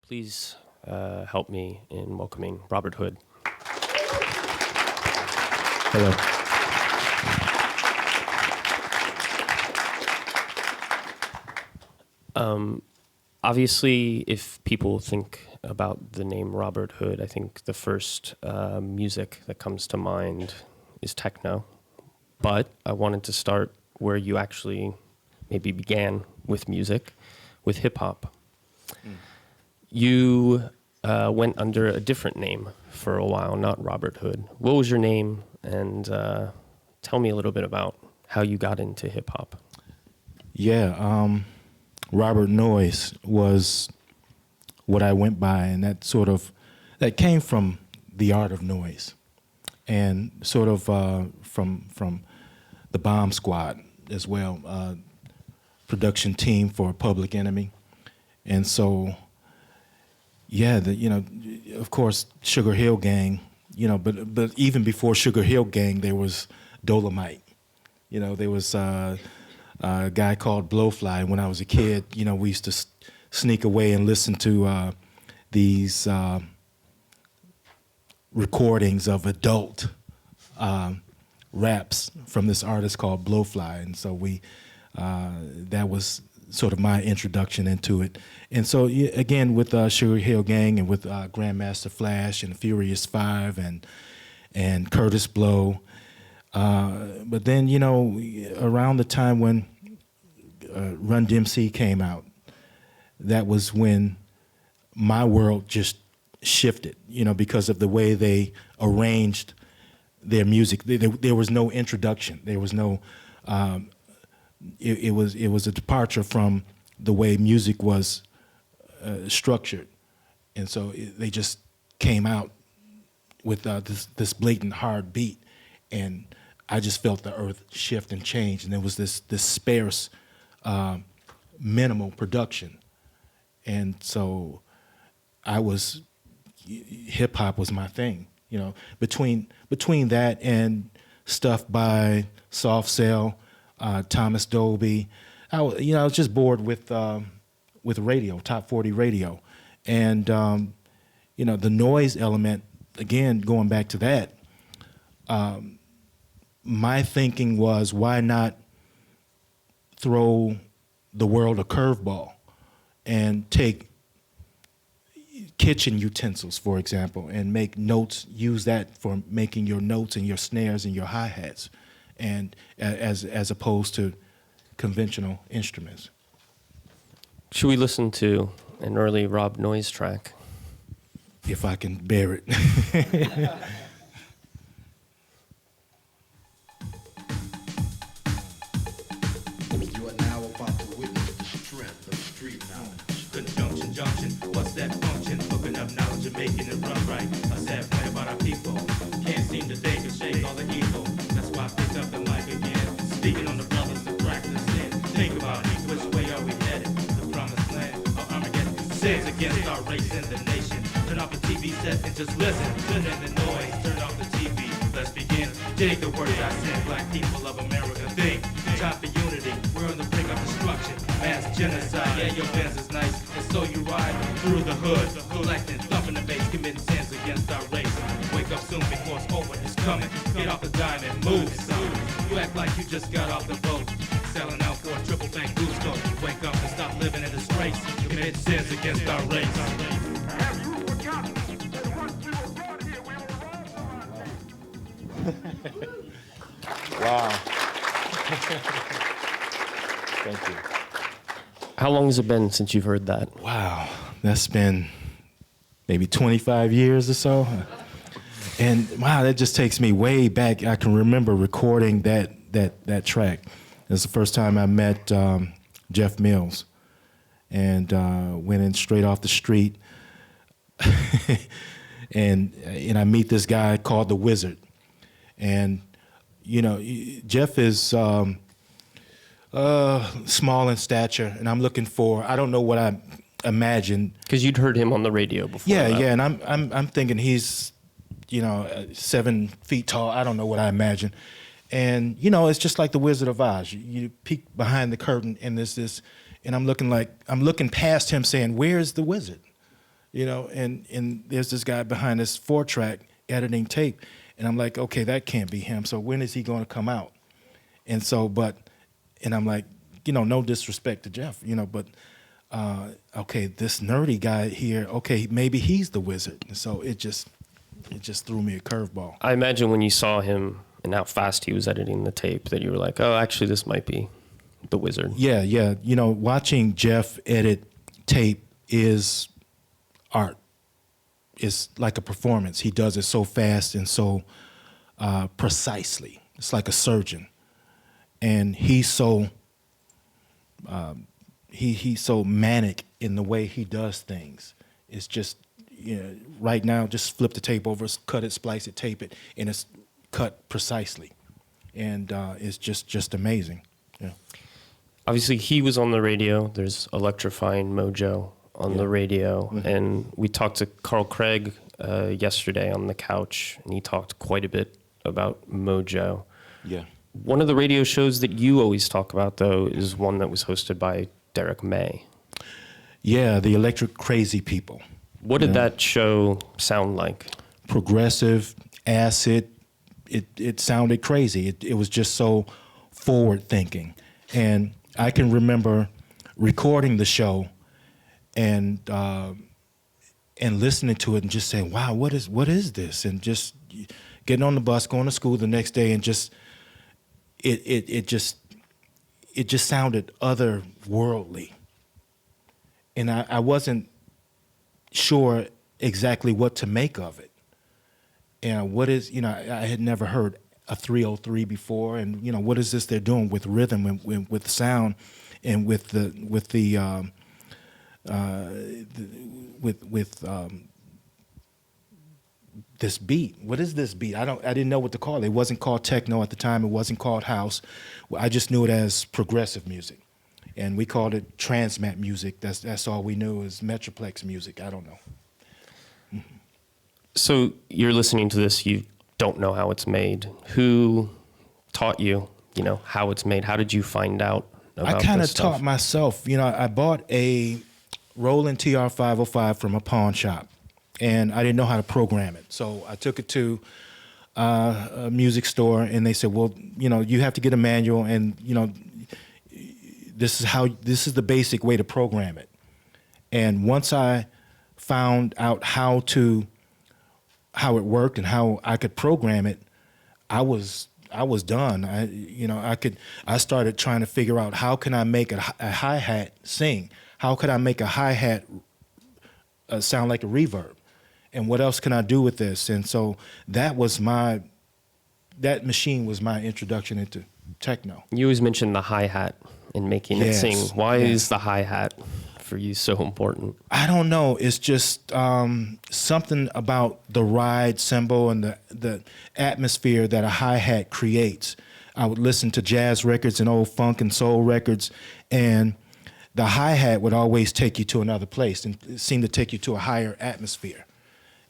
Please help me in welcoming Robert Hood. Hello. Obviously, if people think about the name Robert Hood, I think the first music that comes to mind is techno. But I wanted to start where you actually maybe began with music, with hip hop. You went under a different name for a while, not Robert Hood. What was your name? And tell me a little bit about how you got into hip hop. Yeah, Robert Noise was what I went by, and that came from the art of noise, and sort of from the Bomb Squad as well, production team for Public Enemy, and so yeah, of course Sugar Hill Gang, but even before Sugar Hill Gang there was Dolomite, there was a guy called Blowfly. When I was a kid, we used to sneak away and listen to these recordings of adult raps from this artist called Blowfly, and so that was sort of my introduction into it. And so again, with Sugar Hill Gang and with Grandmaster Flash and Furious Five and Curtis Blow. But then, around the time when Run DMC came out, that was when my world just shifted, because of the way they arranged their music. There was no introduction. There was no, it was a departure from the way music was structured. And so they just came out with this blatant hard beat, and I just felt the earth shift and change, and there was this sparse, minimal production, and so hip hop was my thing, Between that and stuff by Soft Cell, Thomas Dolby, I was just bored with radio, top 40 radio, and the noise element. Again, going back to that. My thinking was, why not throw the world a curveball and take kitchen utensils, for example, and make notes, use that for making your notes and your snares and your hi-hats, and as opposed to conventional instruments. Should we listen to an early Rob Noise track? If I can bear it. What's that function? Hooking up knowledge and making it run right. A sad point about our people. Can't seem to think and shake all the evil. That's why I picked up the mic again. Speaking on the brothers that practice sin. Think about it. Which way are we headed? The promised land or Armageddon? Sins against our race and the nation. Turn off the TV set and just listen. Turn in the noise. Turn off the TV. Let's begin. Take the words I send. Black people of America, think. Time for unity. We're on the brink of destruction. Mass genocide. Yeah, your Benz is nice. And so you ride through the hood. Collecting, thumping the bass, committing sins against our race. Wake up soon before it's over. It's coming. Get off the dime and move, son. You act like you just got off the boat. Selling out for a triple bank gusto. Wake up and stop living in disgrace. Commit sins against our race. Have you forgotten that once we were brought here, we were all Wow. Thank you. How long has it been since you've heard that? Wow, that's been maybe 25 years or so. And wow, that just takes me way back. I can remember recording that track. It was the first time I met Jeff Mills, and went in straight off the street. and I meet this guy called the Wizard. And Jeff is small in stature, and I'm looking for, I don't know what I imagined. Because you'd heard him on the radio before. Yeah, and I'm thinking he's, 7 feet tall. I don't know what I imagined. And, it's just like the Wizard of Oz. You peek behind the curtain, and there's this, and I'm looking past him saying, where's the wizard? and there's this guy behind this 4-track editing tape, and I'm like, okay, that can't be him. So when is he going to come out? And so, and I'm like, no disrespect to Jeff, but okay, this nerdy guy here, okay, maybe he's the wizard. And so it just threw me a curveball. I imagine when you saw him and how fast he was editing the tape that you were like, oh, actually, this might be the wizard. Yeah. Watching Jeff edit tape is art. It's like a performance. He does it so fast and so precisely. It's like a surgeon. And he's so he's so manic in the way he does things. It's just, right now, just flip the tape over, cut it, splice it, tape it, and it's cut precisely. And it's just amazing. Yeah. Obviously, he was on the radio. There's Electrifying Mojo on the radio. Mm-hmm. And we talked to Carl Craig yesterday on the couch, and he talked quite a bit about Mojo. Yeah. One of the radio shows that you always talk about, though, is one that was hosted by Derek May. Yeah, the Electric Crazy People. What did that show sound like? Progressive, acid. It sounded crazy. It was just so forward-thinking. And I can remember recording the show and listening to it and just saying, wow, what is this? And just getting on the bus, going to school the next day, and just it just sounded otherworldly. And I wasn't sure exactly what to make of it. And what is, I had never heard a 303 before, and what is this they're doing with rhythm and with sound, and with this beat. What is this beat? I didn't know what to call it. It wasn't called techno at the time. It wasn't called house. I just knew it as progressive music, and we called it transmat music. That's all we knew is Metroplex music. I don't know. Mm-hmm. So you're listening to this. You don't know how it's made. Who taught you, how it's made? How did you find out about I kind this of stuff? taught myself. I bought a Roland TR-505 from a pawn shop, and I didn't know how to program it. So I took it to a music store, and they said, well, you have to get a manual, and, this is the basic way to program it. And once I found out how it worked and how I could program it, I was done. I started trying to figure out, how can I make a hi-hat sing? How could I make a hi-hat sound like a reverb? And what else can I do with this? And so that machine was my introduction into techno. You always mention the hi-hat in making it sing. Why is the hi-hat for you so important? I don't know. It's just something about the ride cymbal and the atmosphere that a hi-hat creates. I would listen to jazz records and old funk and soul records, and the hi-hat would always take you to another place and seem to take you to a higher atmosphere.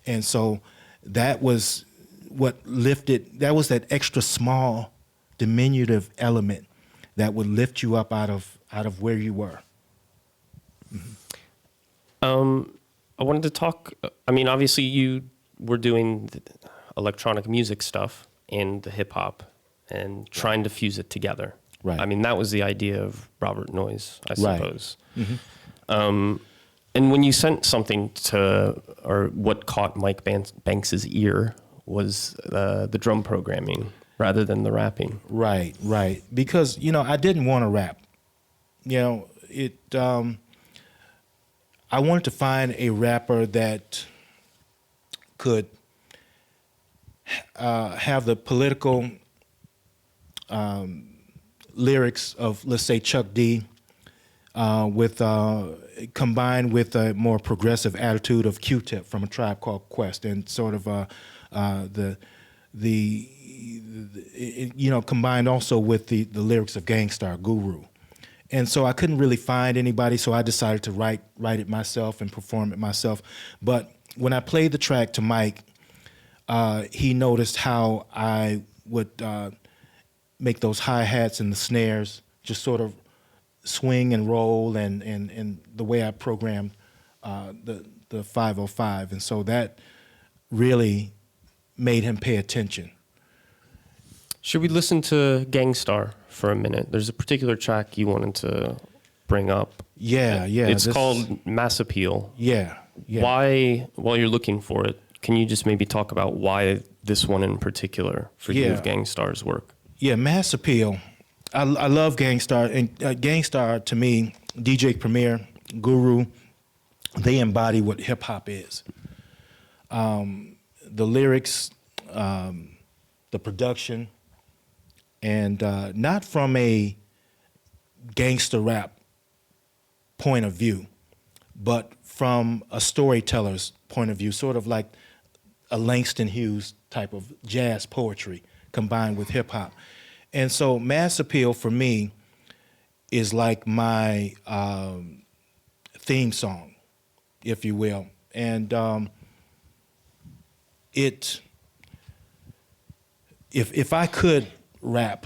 And so that was what lifted, that was that extra small, diminutive element that would lift you up out of where you were. Mm-hmm. I wanted to talk, obviously you were doing the electronic music stuff and the hip hop and trying to fuse it together. Right. That was the idea of Robert Noyes, I suppose. Right. Mm-hmm. And when you sent something or what caught Mike Banks's ear was the drum programming rather than the rapping. Right. Because, I didn't want to rap. I wanted to find a rapper that could have the political lyrics of, let's say, Chuck D, combined with a more progressive attitude of Q-Tip from A Tribe Called Quest, and sort of combined also with the lyrics of Gang Starr, Guru. And so I couldn't really find anybody, so I decided to write it myself and perform it myself. But when I played the track to Mike, he noticed how I would make those hi-hats and the snares just sort of swing and roll, and the way I programmed the 505, and so that really made him pay attention. Should we listen to Gangstar for a minute? There's a particular track you wanted to bring up. Yeah. It's called Mass Appeal. Yeah. Why, while you're looking for it, can you just maybe talk about why this one in particular for you of Gangstar's work? Yeah, Mass Appeal. I love Gangstar, and Gangstar to me, DJ Premier, Guru, they embody what hip hop is. The lyrics, the production, and not from a gangster rap point of view, but from a storyteller's point of view, sort of like a Langston Hughes type of jazz poetry combined with hip hop. And so Mass Appeal for me is like my theme song, if you will. And if I could rap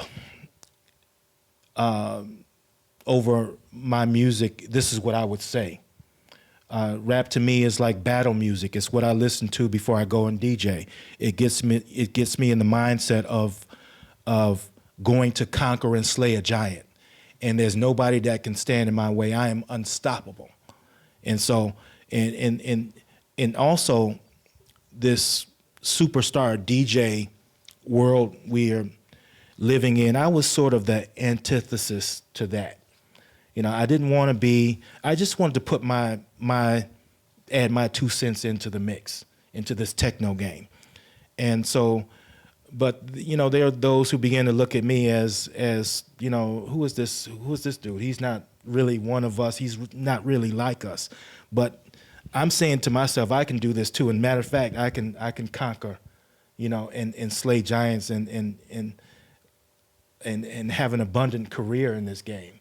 over my music, this is what I would say. Rap to me is like battle music. It's what I listen to before I go and DJ. It gets me in the mindset of going to conquer and slay a giant. And there's nobody that can stand in my way. I am unstoppable. And so, and also this superstar DJ world we're living in, I was sort of the antithesis to that. You know, I didn't want to be, I just wanted to put add my 2 cents into the mix, into this techno game. And so, but, you know, there are those who begin to look at me as, you know, who is this dude? He's not really one of us. He's not really like us. But I'm saying to myself, I can do this too. And matter of fact, I can conquer, you know, and slay giants and have an abundant career in this game.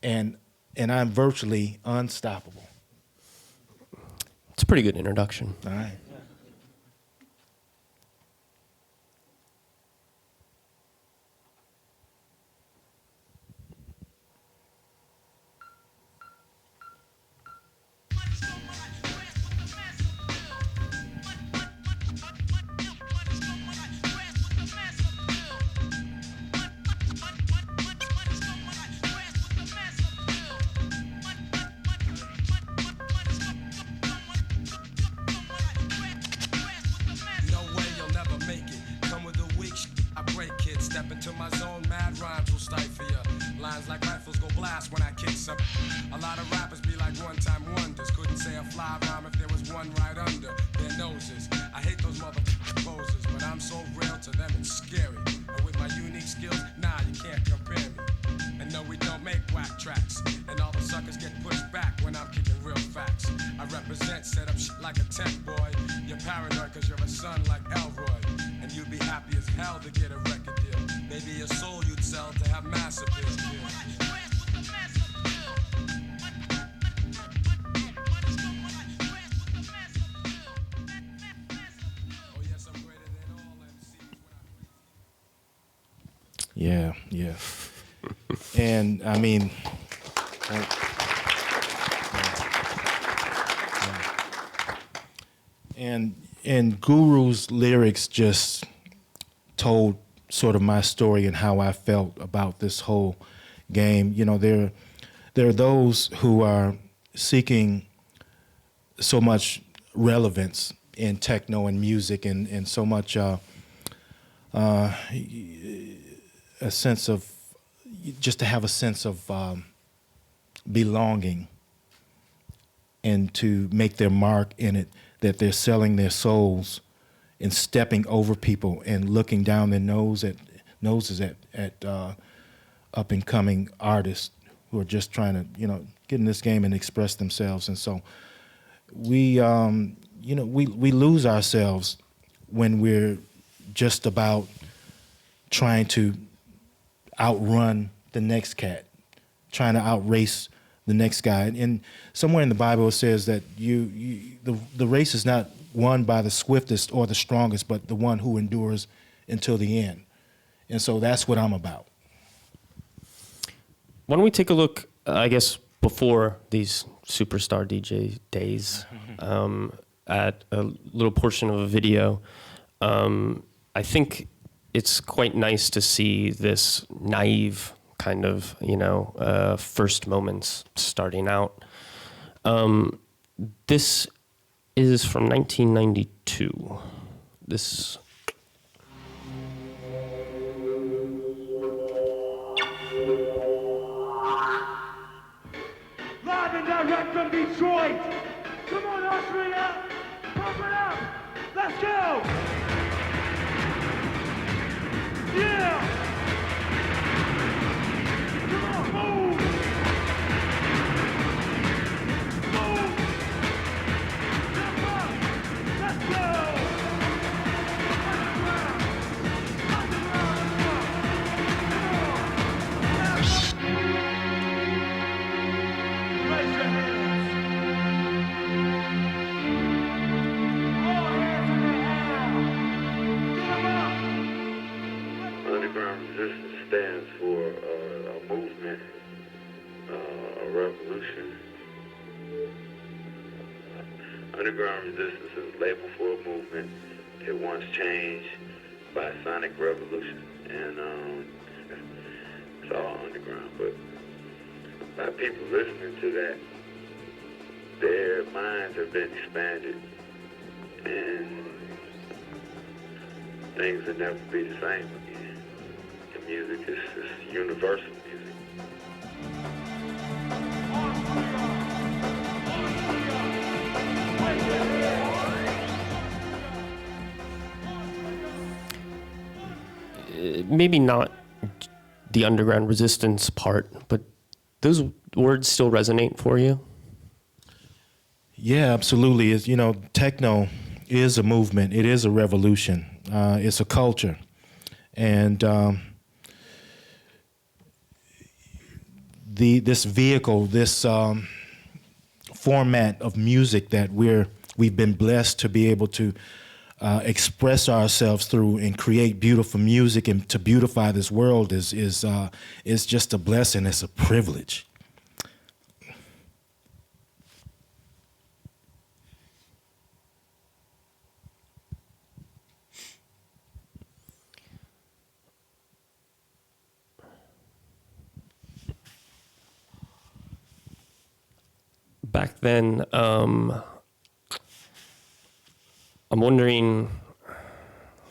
And I'm virtually unstoppable. It's a pretty good introduction. All right. Yeah. And I mean, and Guru's lyrics just told sort of my story and how I felt about this whole game. You know, there are those who are seeking so much relevance in techno and music and so much a sense of, just to have a sense of belonging and to make their mark in it, that they're selling their souls and stepping over people and looking down their noses at up and coming artists who are just trying to, you know, get in this game and express themselves. And so we lose ourselves when we're just about trying to outrun the next cat, trying to outrace the next guy. And somewhere in the Bible it says that the race is not won by the swiftest or the strongest, but the one who endures until the end. And so that's what I'm about. Why don't we take a look, I guess, before these superstar DJ days, at a little portion of a video, I think it's quite nice to see this naive kind of, first moments starting out. This is from 1992. This. Live and direct from Detroit. Come on, Austria. Pump it up. Let's go. Yeah. Come on, move. Move. Step up. Let's go. Underground. Underground. Come on. Raise your hands. All hands in the air. Get 'em up. Underground resistance stands for a movement, a revolution. Underground resistance is a label for a movement. It once changed by sonic revolution, and it's all underground. But by people listening to that, their minds have been expanded, and things will never be the same again. The music is universal music. Maybe not the underground resistance part, but those words still resonate for you? Yeah, absolutely. It's, techno is a movement. It is a revolution. It's a culture. And this vehicle, this format of music that we've been blessed to be able to express ourselves through and create beautiful music and to beautify this world is just a blessing. It's a privilege. Back then, I'm wondering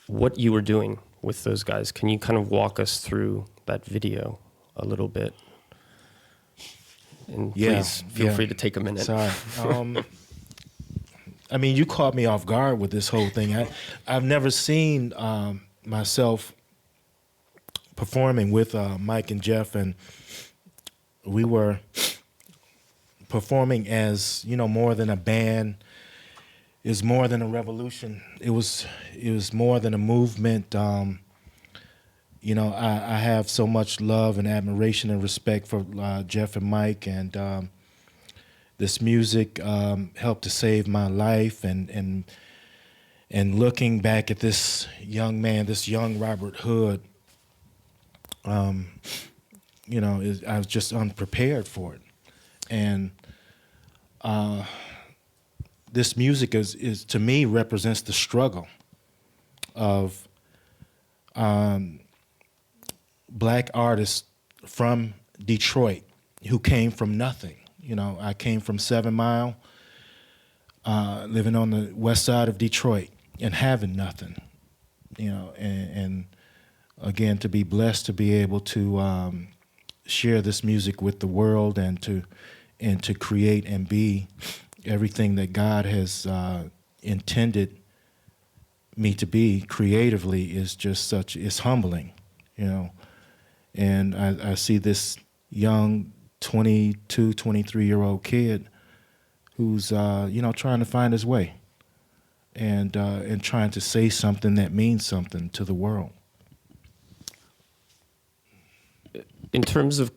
what you were doing with those guys. Can you kind of walk us through that video a little bit? And please feel free to take a minute. Sorry. I mean, you caught me off guard with this whole thing. I've never seen myself performing with Mike and Jeff, and we were performing as, more than a band. It was more than a revolution. It was more than a movement. I have so much love and admiration and respect for Jeff and Mike, and this music helped to save my life. And looking back at this young man, this young Robert Hood, I was just unprepared for it. And this music is to me represents the struggle of black artists from Detroit who came from nothing. I came from 7 Mile, living on the west side of Detroit and having nothing. And again, to be blessed to be able to share this music with the world and to create and be everything that God has intended me to be creatively is just it's humbling, And I see this young 22, 23-year-old kid who's, trying to find his way and trying to say something that means something to the world. In terms of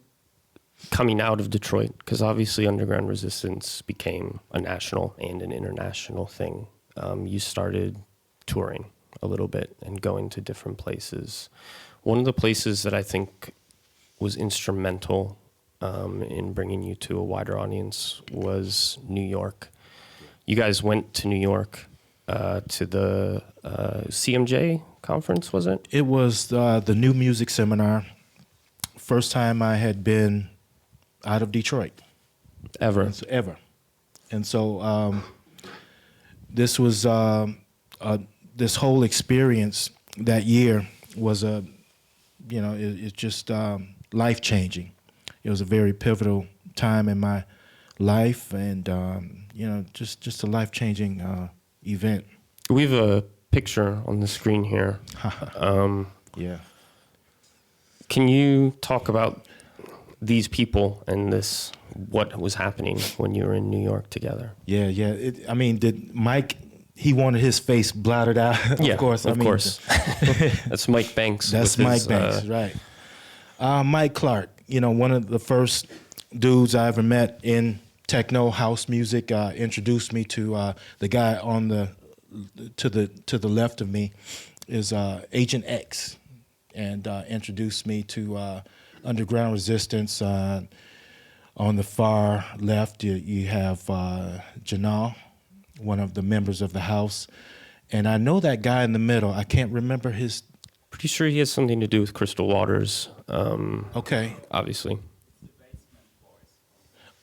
coming out of Detroit, because obviously underground resistance became a national and an international thing, you started touring a little bit and going to different places. One of the places that I think was instrumental in bringing you to a wider audience was New York. You guys went to New York to the CMJ conference, was it? It was the New Music Seminar. First time I had been out of Detroit. Ever. Ever. And so this was, this whole experience that year was it's just life-changing. It was a very pivotal time in my life and, just a life-changing event. We have a picture on the screen here. Yeah. Can you talk about these people and what was happening when you were in New York together? Yeah. Did Mike, he wanted his face blotted out? Yeah, of course. That's Mike Banks. That's Mike Banks, right. Mike Clark, one of the first dudes I ever met in techno house music, introduced me to the guy to the left of me is Agent X, and introduced me to Underground Resistance. On the far left, you have Janal, one of the members of the house, and I know that guy in the middle. I can't remember his. Pretty sure he has something to do with Crystal Waters. Okay. Obviously.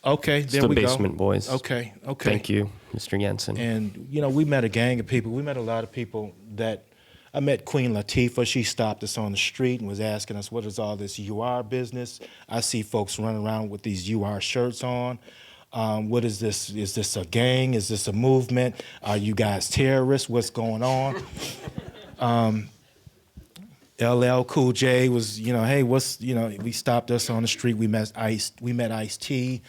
Okay, It's there the we Basement go. Boys. Okay. Thank you, Mr. Jensen. And, we met a gang of people. We met a lot of people that, I met Queen Latifah. She stopped us on the street and was asking us, what is all this UR business? I see folks running around with these UR shirts on. What is this? Is this a gang? Is this a movement? Are you guys terrorists? What's going on? LL Cool J was, hey, we stopped us on the street. We met Ice-T,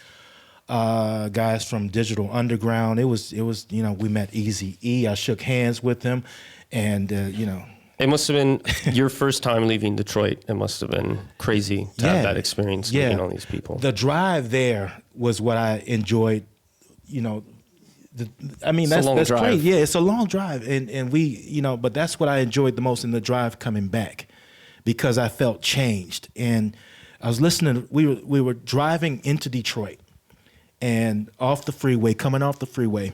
guys from Digital Underground. It was, we met Eazy-E. I shook hands with him, and, It must have been your first time leaving Detroit. It must have been crazy to have that experience meeting all these people. The drive there was what I enjoyed, that's drive. great. Yeah, it's a long drive, and we, but that's what I enjoyed the most in the drive coming back, because I felt changed. And I was listening. We were driving into Detroit, and coming off the freeway,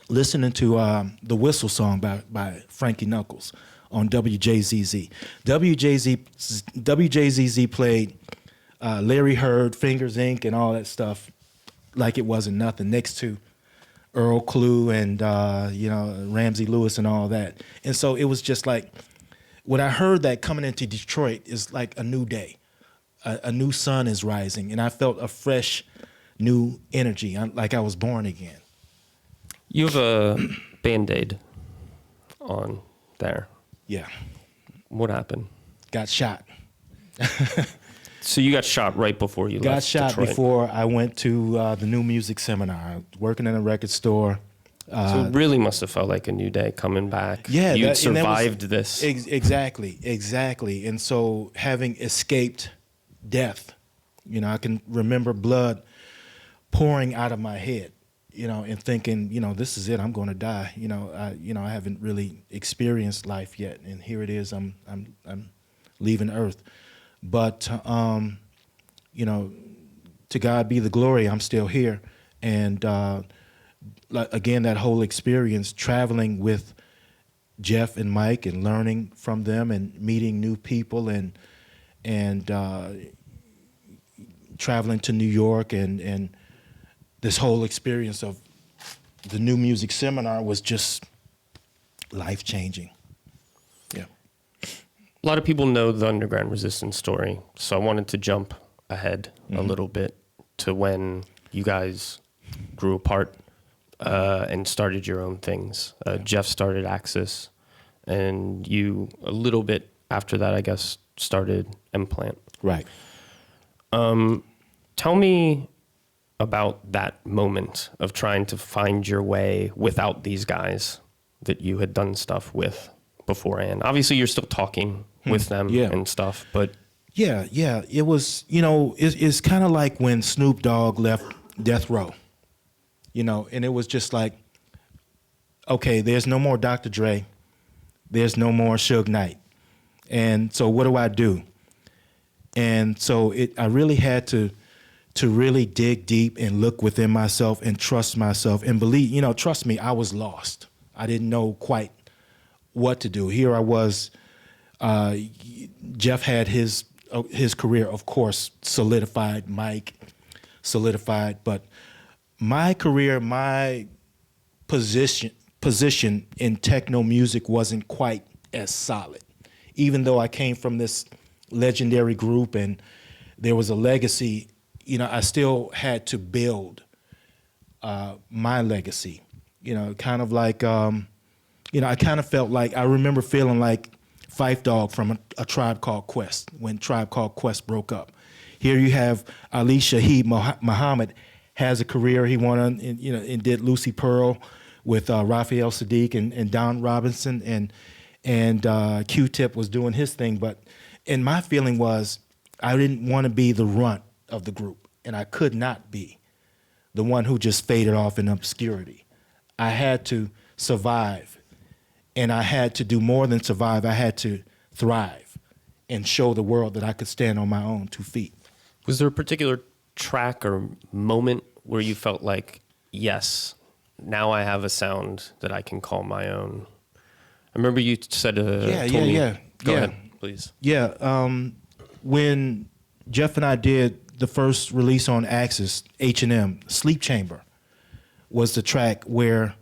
listening to the Whistle song by Frankie Knuckles on WJZZ. WJZZ played Larry Heard, Fingers Inc., and all that stuff like it wasn't nothing, next to Earl Klugh and Ramsey Lewis and all that. And so it was just like, when I heard that coming into Detroit is like a new day, a new sun is rising, and I felt a fresh, new energy, like I was born again. You have a Band-Aid on there. Yeah. What happened? Got shot. So you got shot right before you left Got shot Detroit. before I went to the New Music Seminar. I was working in a record store. So it really must have felt like a new day coming back. Yeah. You survived this. Exactly. And so having escaped death, I can remember blood pouring out of my head, and thinking, this is it, I'm going to die. I haven't really experienced life yet, and here it is, I'm leaving Earth. But, to God be the glory, I'm still here. And again, that whole experience, traveling with Jeff and Mike and learning from them and meeting new people and traveling to New York and this whole experience of the New Music Seminar was just life-changing. Yeah. A lot of people know the Underground Resistance story, so I wanted to jump ahead a little bit to when you guys grew apart and started your own things. Jeff started Axis, and you, a little bit after that, I guess, started Implant. Right. Tell me about that moment of trying to find your way without these guys that you had done stuff with beforehand. Obviously, you're still talking with them and stuff, but... Yeah. It was, it's kind of like when Snoop Dogg left Death Row, and it was just like, okay, there's no more Dr. Dre. There's no more Suge Knight. And so what do I do? And so I really had to to really dig deep and look within myself and trust myself and believe, trust me, I was lost. I didn't know quite what to do. Here I was, Jeff had his career, of course, solidified, Mike solidified, but my career, my position in techno music wasn't quite as solid. Even though I came from this legendary group and there was a legacy, I still had to build my legacy. Kind of like, I kind of felt like, I remember feeling like Phife Dawg from a Tribe Called Quest, when Tribe Called Quest broke up. Here you have Ali Shaheed Muhammad has a career. He won and did Lucy Pearl with Raphael Sadiq and Don Robinson, and Q-Tip was doing his thing. And my feeling was I didn't want to be the runt of the group, and I could not be the one who just faded off in obscurity. I had to survive, and I had to do more than survive. I had to thrive and show the world that I could stand on my own 2 feet. Was there a particular track or moment where you felt like, yes, now I have a sound that I can call my own? I remember you said, Go ahead, please. Yeah, when Jeff and I did the first release on Axis, H&M, Sleep Chamber, was the track where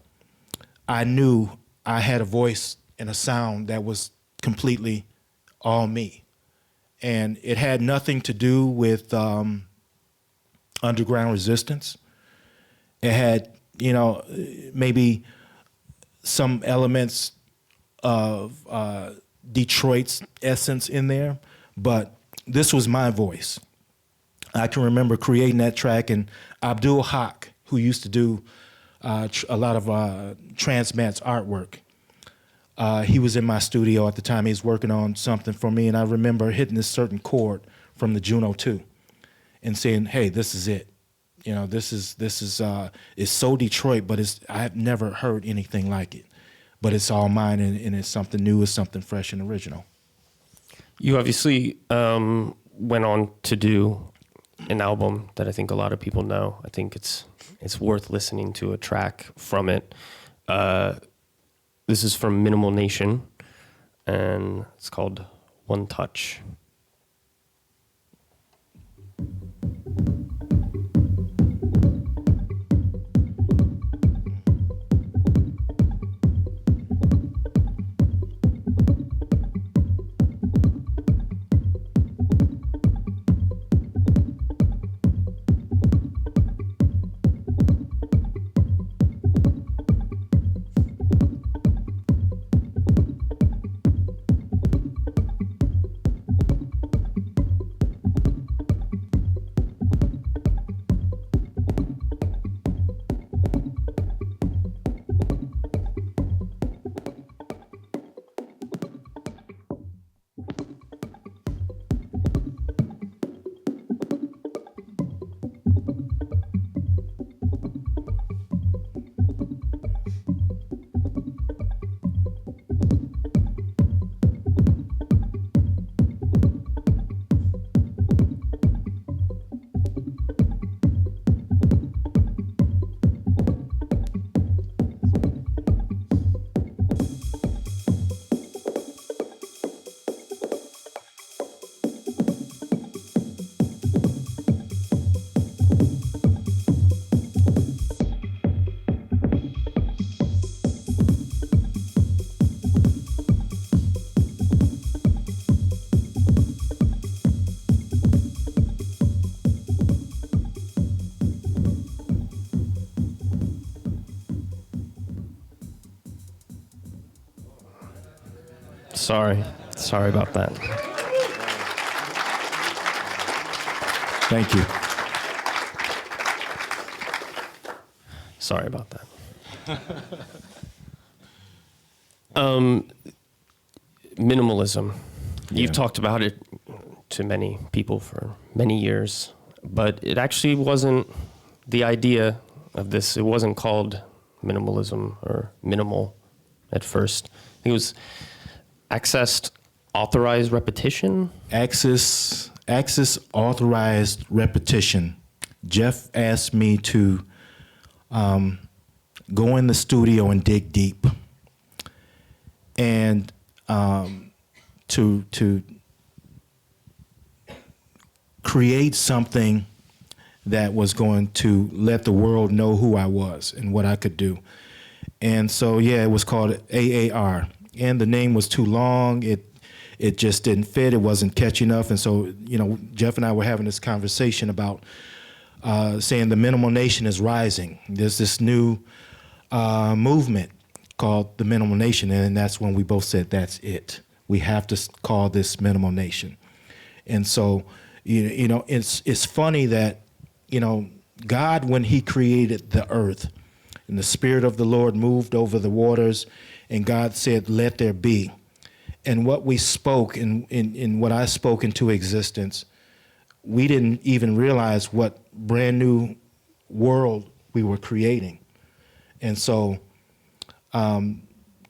I knew I had a voice and a sound that was completely all me. And it had nothing to do with underground resistance. It had, maybe some elements of Detroit's essence in there, but this was my voice. I can remember creating that track, and Abdul Haq, who used to do a lot of Transmat's artwork, he was in my studio at the time. He was working on something for me, and I remember hitting this certain chord from the Juno 2 and saying, hey, this is it. This is it's so Detroit, but I've never heard anything like it. But it's all mine, and it's something new, it's something fresh and original. You obviously went on to do an album that I think a lot of people know. I think it's worth listening to a track from it. This is from Minimal Nation, and it's called One Touch. Sorry about that. Thank you. Sorry about that. Minimalism. You've talked about it to many people for many years, but it actually wasn't the idea of this. It wasn't called minimalism or minimal at first. It was accessed authorized repetition. Access authorized repetition. Jeff asked me to go in the studio and dig deep, and to create something that was going to let the world know who I was and what I could do. And so, yeah, it was called AAR, and the name was too long. It just didn't fit. It wasn't catchy enough. And so, Jeff and I were having this conversation about saying the minimal nation is rising. There's this new movement called the minimal nation, and that's when we both said, that's it. We have to call this minimal nation. And so, it's funny that, God, when he created the earth, and the Spirit of the Lord moved over the waters, and God said, let there be. And what we spoke, in what I spoke into existence, we didn't even realize what brand new world we were creating. And so,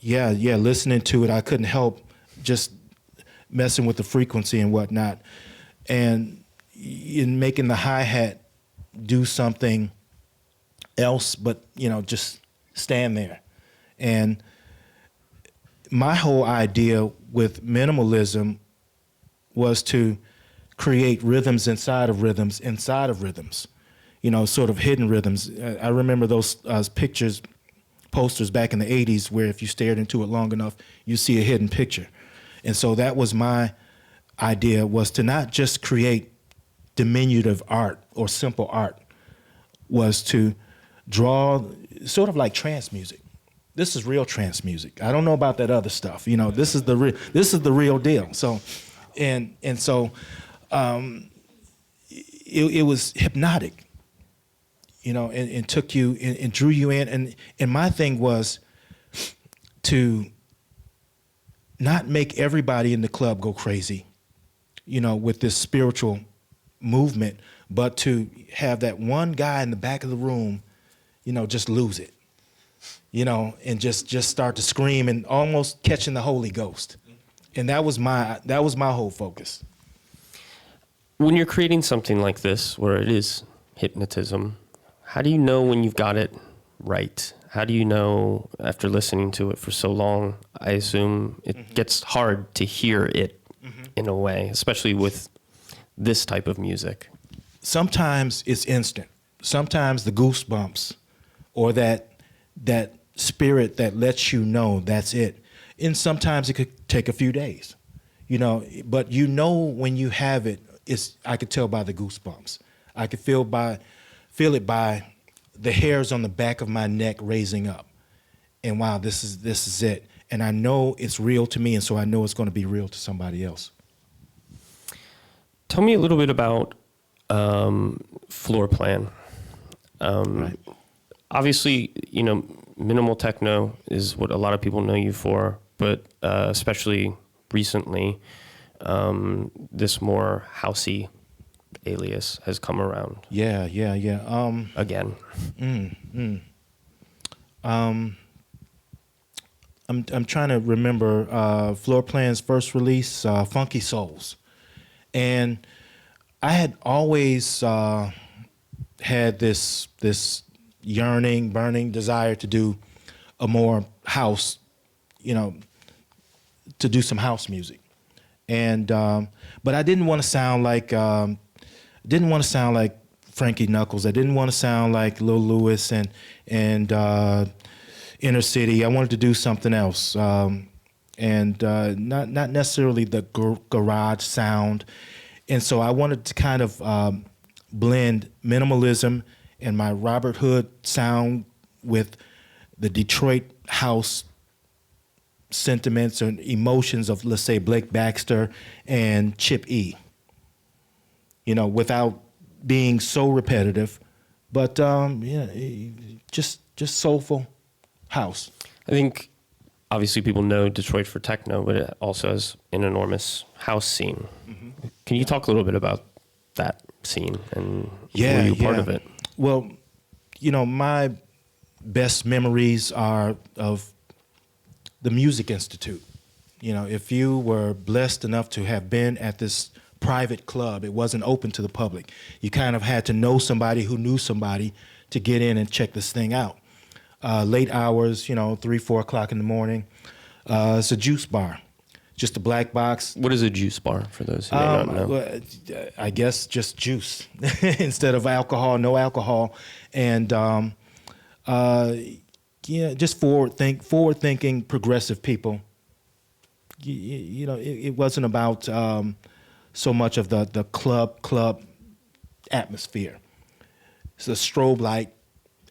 listening to it, I couldn't help just messing with the frequency and whatnot. And in making the hi-hat do something else, but, just stand there. And my whole idea with minimalism was to create rhythms inside of rhythms inside of rhythms, sort of hidden rhythms. I remember those posters back in the 80s where if you stared into it long enough, you see a hidden picture. And so that was my idea, was to not just create diminutive art or simple art, was to draw sort of like trance music. This is real trance music. I don't know about that other stuff. This is the real deal. So, and so, it was hypnotic, and took you and drew you in. And my thing was to not make everybody in the club go crazy, with this spiritual movement, but to have that one guy in the back of the room, just lose it, and just start to scream and almost catching the Holy Ghost. And that was my whole focus. When you're creating something like this, where it is hypnotism, how do you know when you've got it right? How do you know after listening to it for so long? I assume it gets hard to hear it in a way, especially with this type of music. Sometimes it's instant. Sometimes the goosebumps or that spirit that lets you know that's it. And sometimes it could take a few days, but when you have it, I could tell by the goosebumps. I could feel it by the hairs on the back of my neck raising up. And wow, this is it. And I know it's real to me, and so I know it's going to be real to somebody else. Tell me a little bit about Floorplan. Right. Obviously, minimal techno is what a lot of people know you for, but especially recently, this more housey alias has come around. Yeah. Again. I'm trying to remember Floorplan's first release, Funky Souls. And I had always had this yearning, burning desire to do a more house, to do some house music. And but I didn't want to sound like Frankie Knuckles. I didn't want to sound like Lil Louis and Inner City. I wanted to do something else, and not necessarily the garage sound. And so I wanted to kind of blend minimalism and my Robert Hood sound with the Detroit house sentiments and emotions of, let's say, Blake Baxter and Chip E. Without being so repetitive, but just soulful house. I think obviously people know Detroit for techno, but it also has an enormous house scene. Mm-hmm. Can you talk a little bit about that scene and were you part of it? Well, my best memories are of the Music Institute. If you were blessed enough to have been at this private club. It wasn't open to the public. You kind of had to know somebody who knew somebody to get in and check this thing out. Late hours, 3, 4 o'clock in the morning. It's a juice bar, just a black box. What is a juice bar for those who may not know? Well, I guess just juice instead of alcohol, no alcohol. And just forward-thinking, progressive people. It wasn't about so much of the club atmosphere. It's a strobe light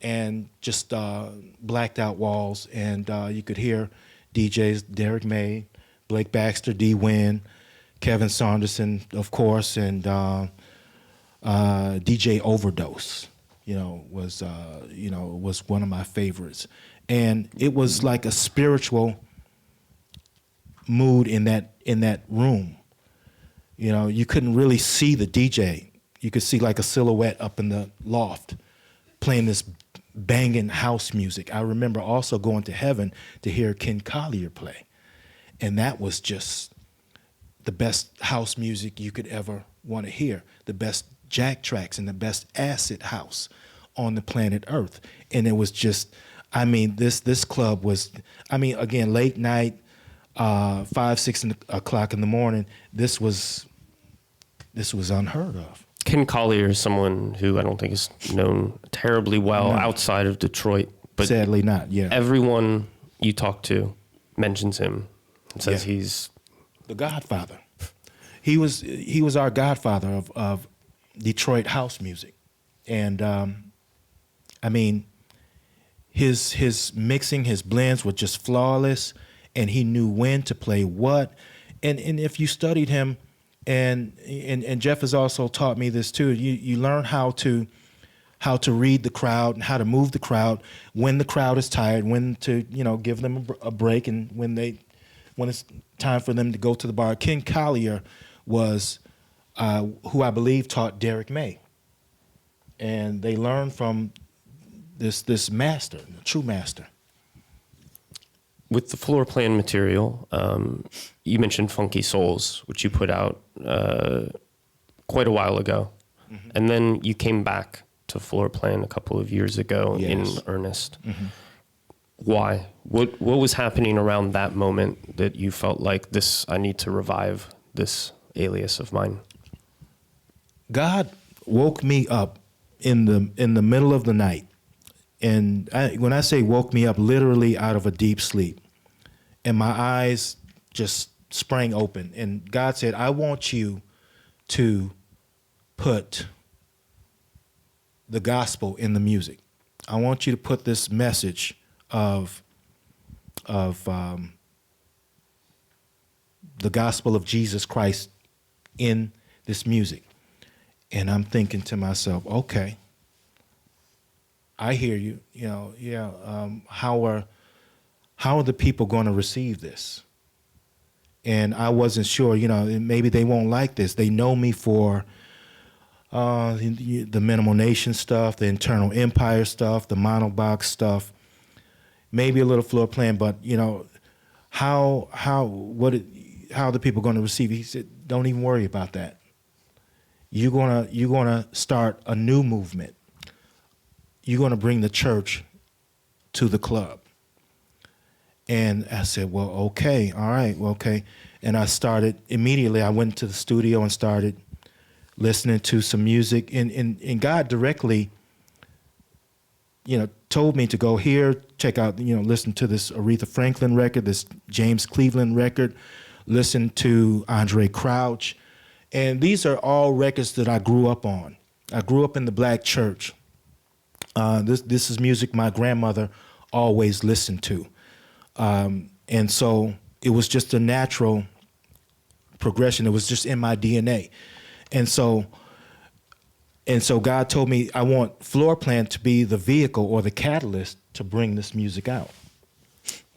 and just blacked out walls, and you could hear DJs Derek May, Blake Baxter, D. Wynn, Kevin Saunderson, of course, and DJ Overdose. Was one of my favorites, and it was like a spiritual mood in that room. You couldn't really see the DJ. You could see like a silhouette up in the loft playing this banging house music. I remember also going to heaven to hear Ken Collier play, and that was just the best house music you could ever want to hear, the best jack tracks and the best acid house on the planet Earth. And it was just, this club was, again, late night, 5, 6 o'clock in the morning. This was unheard of. Ken Collier is someone who I don't think is known terribly well outside of Detroit. But sadly not, yeah. Everyone you talk to mentions him and says he's the godfather. He was our godfather of Detroit house music. And his mixing, his blends were just flawless, and he knew when to play what. And if you studied him, and Jeff has also taught me this too, you learn how to read the crowd and how to move the crowd when the crowd is tired, when to give them a break, and when it's time for them to go to the bar. Ken Collier was who I believe taught Derek May, and they learned from this master, the true master. With the Floorplan material, you mentioned Funky Souls, which you put out quite a while ago. Mm-hmm. And then you came back to Floorplan a couple of years ago in earnest. Mm-hmm. Why? What was happening around that moment that you felt like I need to revive this alias of mine? God woke me up in the middle of the night. And when I say woke me up, literally out of a deep sleep, and my eyes just sprang open. And God said, I want you to put the gospel in the music. I want you to put this message of the gospel of Jesus Christ in this music. And I'm thinking to myself, okay, I hear you. How are the people going to receive this? And I wasn't sure. Maybe they won't like this. They know me for the Minimal Nation stuff, the Internal Empire stuff, the Monobox stuff, maybe a little Floorplan. But how are the people going to receive it? He said, don't even worry about that. You're gonna start a new movement. You're going to bring the church to the club. And I said, well, okay, all right, well, okay. And I started, immediately I went to the studio and started listening to some music. And God directly, told me to go here, check out, listen to this Aretha Franklin record, this James Cleveland record, listen to Andre Crouch. And these are all records that I grew up on. I grew up in the black church. This is music my grandmother always listened to. And so it was just a natural progression. It was just in my DNA. And so God told me I want Floorplan to be the vehicle or the catalyst to bring this music out.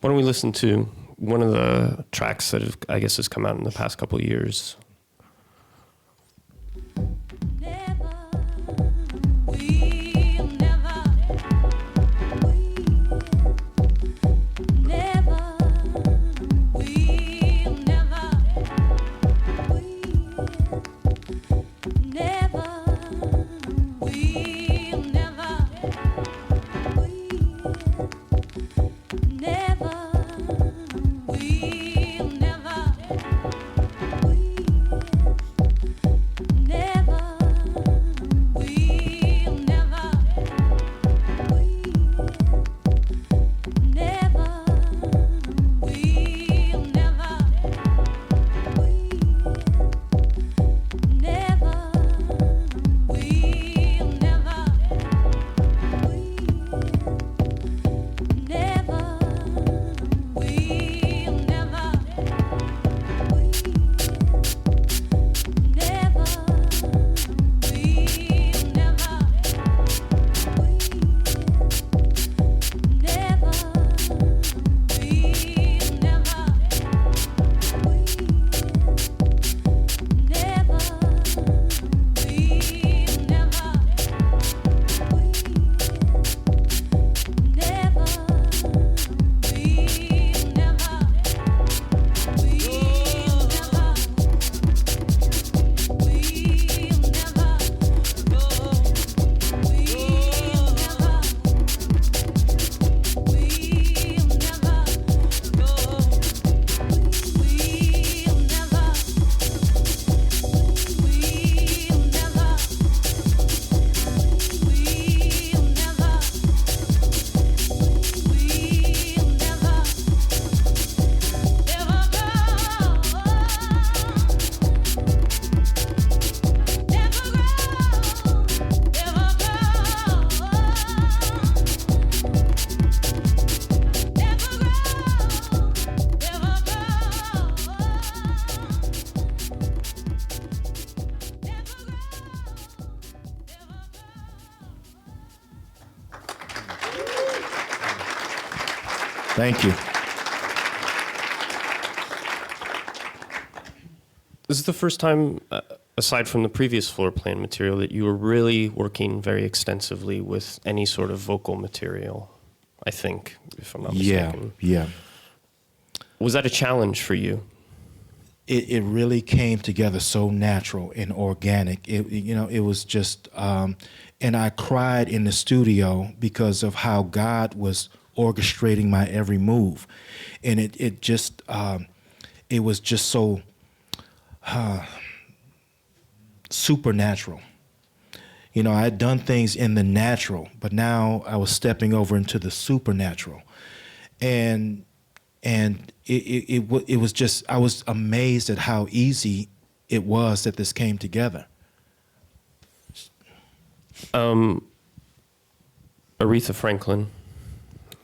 Why don't we listen to one of the tracks that has come out in the past couple of years? Thank you. This is the first time, aside from the previous floor plan material, that you were really working very extensively with any sort of vocal material, I think, if I'm not mistaken. Yeah. Was that a challenge for you? It really came together so natural and organic. It was just, and I cried in the studio because of how God was orchestrating my every move, and it was just so supernatural. I had done things in the natural, but now I was stepping over into the supernatural, and it was just, I was amazed at how easy it was that this came together. Aretha Franklin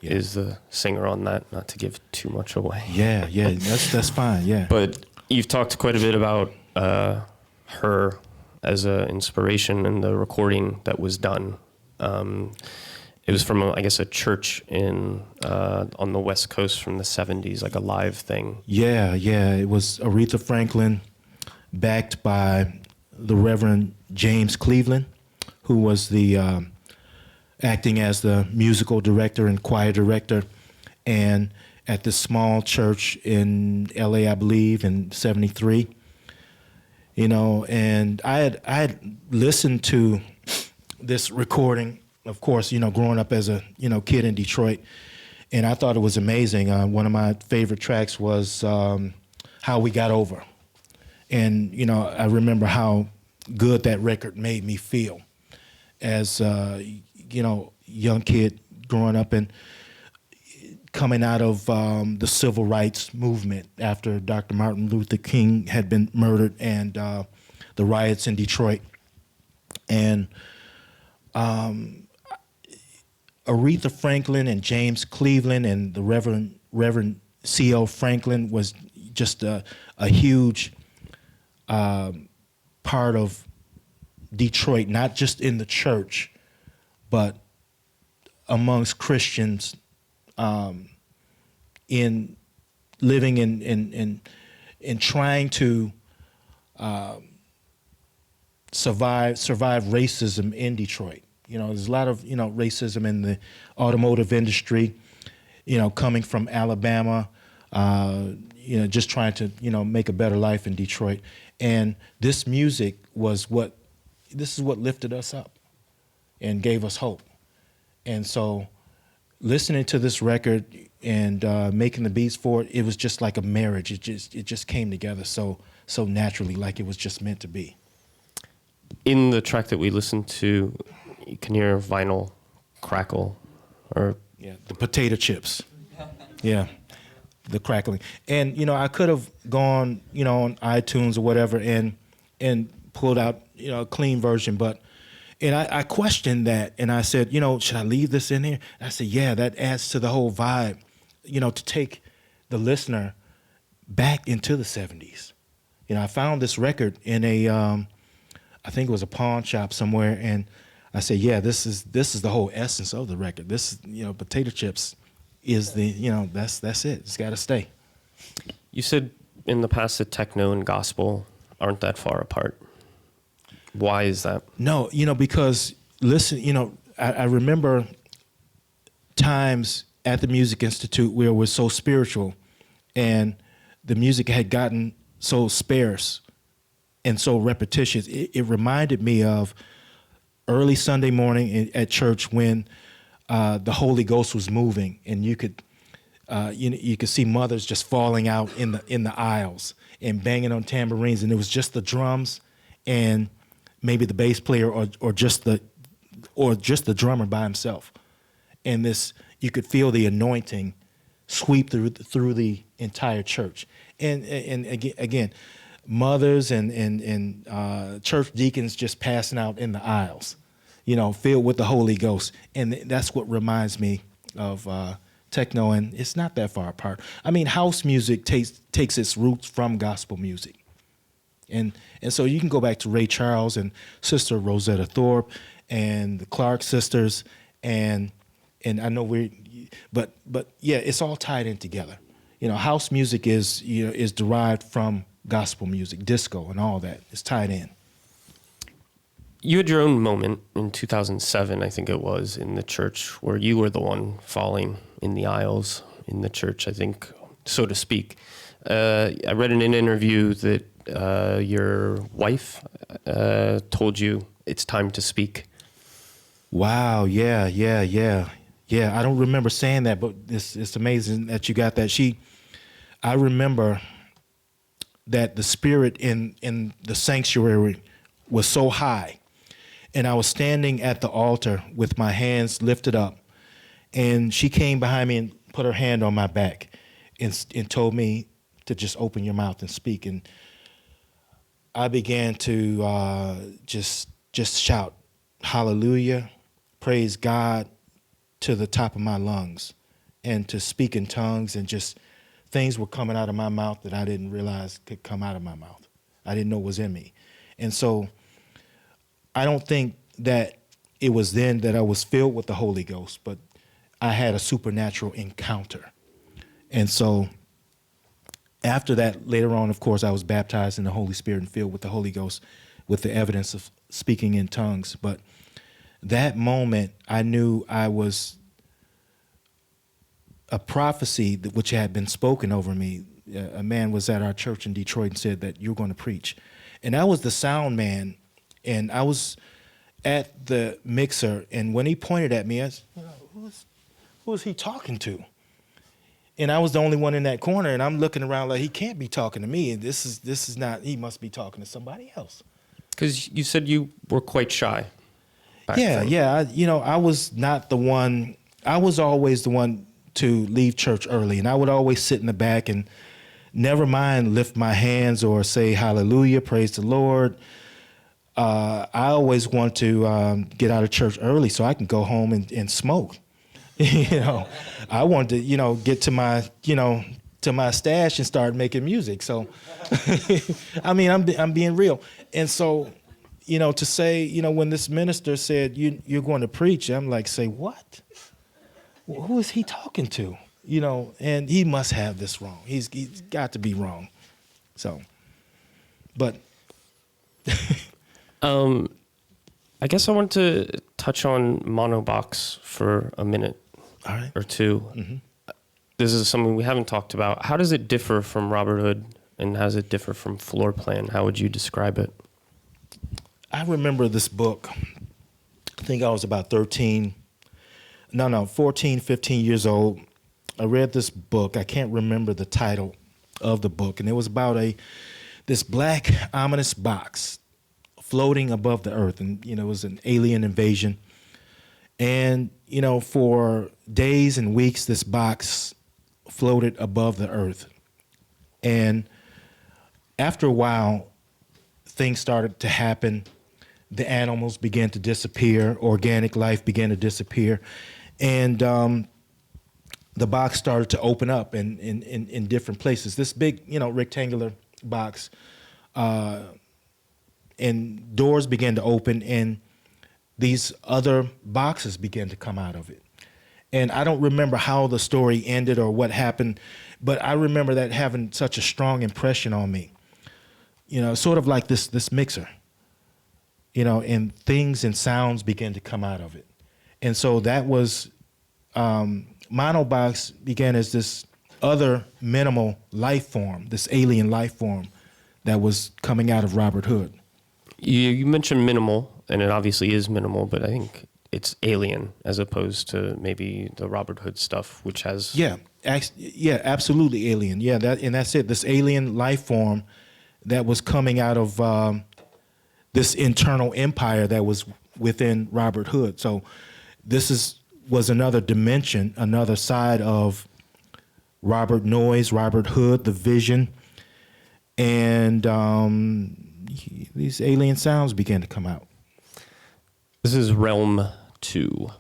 is the singer on that, not to give too much away. Yeah, that's fine, yeah. But you've talked quite a bit about her as an inspiration in the recording that was done. It was from, I guess, a church in on the West Coast from the 70s, like a live thing. Yeah, it was Aretha Franklin, backed by the Reverend James Cleveland, who was the acting as the musical director and choir director, and at this small church in LA, I believe, in '73. And I had listened to this recording, of course, growing up as a kid in Detroit, and I thought it was amazing. One of my favorite tracks was "How We Got Over," and I remember how good that record made me feel as young kid growing up and coming out of the civil rights movement after Dr. Martin Luther King had been murdered and the riots in Detroit. And Aretha Franklin and James Cleveland and the Reverend C.L. Franklin was just a huge part of Detroit, not just in the church, but amongst Christians in living in trying to survive racism in Detroit. There's a lot of racism in the automotive industry, coming from Alabama, just trying to make a better life in Detroit. And this music this is what lifted us up and gave us hope. And so listening to this record and making the beats for it, it was just like a marriage. It just came together so naturally, like it was just meant to be. In the track that we listened to, you can hear vinyl crackle, or Yeah, the potato chips. Yeah, the crackling. And I could have gone on iTunes or whatever and pulled out a clean version, but I questioned that, and I said, should I leave this in here? And I said, yeah, that adds to the whole vibe, to take the listener back into the 70s. I found this record in a, I think it was a pawn shop somewhere, and I said, yeah, this is the whole essence of the record. This is, potato chips is the, that's it. It's got to stay. You said in the past that techno and gospel aren't that far apart. Why is that? No, because listen, I remember times at the Music Institute where it was so spiritual and the music had gotten so sparse and so repetitious. It reminded me of early Sunday morning at church when the Holy Ghost was moving, and you could see mothers just falling out in the aisles and banging on tambourines, and it was just the drums and maybe the bass player or just the drummer by himself, and this you could feel the anointing sweep through the entire church, and again mothers and church deacons just passing out in the aisles, filled with the Holy Ghost. And that's what reminds me of techno, and it's not that far apart. I mean, house music takes its roots from gospel music. And so you can go back to Ray Charles and Sister Rosetta Thorpe and the Clark sisters, and I know but yeah, it's all tied in together. House music is derived from gospel music, disco, and all that. It's tied in. You had your own moment in 2007, I think it was, in the church where you were the one falling in the aisles in the church, I think, so to speak. I read in an interview that your wife told you it's time to speak. Wow, yeah. I don't remember saying that, but it's amazing that you got that. I remember that the spirit in the sanctuary was so high, and I was standing at the altar with my hands lifted up, and she came behind me and put her hand on my back and told me to just open your mouth and speak. And I began to just shout hallelujah, praise God to the top of my lungs, and to speak in tongues, and just things were coming out of my mouth that I didn't realize could come out of my mouth. I didn't know was in me. And so I don't think that it was then that I was filled with the Holy Ghost, but I had a supernatural encounter. And so after that, later on, of course, I was baptized in the Holy Spirit and filled with the Holy Ghost with the evidence of speaking in tongues. But that moment, I knew I was a prophecy which had been spoken over me. A man was at our church in Detroit and said that you're going to preach. And I was the sound man, and I was at the mixer, and when he pointed at me, I said, who is he talking to? And I was the only one in that corner, and I'm looking around like, he can't be talking to me. And this is not, he must be talking to somebody else. Because you said you were quite shy. Yeah. I was not the one. I was always the one to leave church early, and I would always sit in the back and never mind lift my hands or say hallelujah, praise the Lord. I always want to get out of church early so I can go home and smoke. I wanted to, get to my stash and start making music. So, I mean, I'm being real. And so, to say, when this minister said you're going to preach, I'm like, say what? Who is he talking to? And he must have this wrong. He's got to be wrong. So, but. I guess I want to touch on Monobox for a minute or two. Mm-hmm. This is something we haven't talked about. How does it differ from Robert Hood, and how does it differ from Floorplan? How would you describe it? I remember this book. I think I was about 13. No, 14, 15 years old. I read this book. I can't remember the title of the book, and it was about this black ominous box floating above the earth, and it was an alien invasion. And for days and weeks, this box floated above the earth, and after a while, things started to happen. The animals began to disappear. Organic life began to disappear. And the box started to open up in different places. This big, rectangular box, and doors began to open, and these other boxes began to come out of it. And I don't remember how the story ended or what happened, but I remember that having such a strong impression on me. Sort of like this mixer, and things and sounds began to come out of it. And so that was, Monobox began as this other minimal life form, this alien life form that was coming out of Robert Hood. You mentioned minimal, and it obviously is minimal, but I think it's alien as opposed to maybe the Robert Hood stuff, which has... Yeah, absolutely alien. Yeah, that's it, this alien life form that was coming out of this internal empire that was within Robert Hood. So this was another dimension, another side of Robert Noyes, Robert Hood, the vision, and these alien sounds began to come out. This is Realm 2.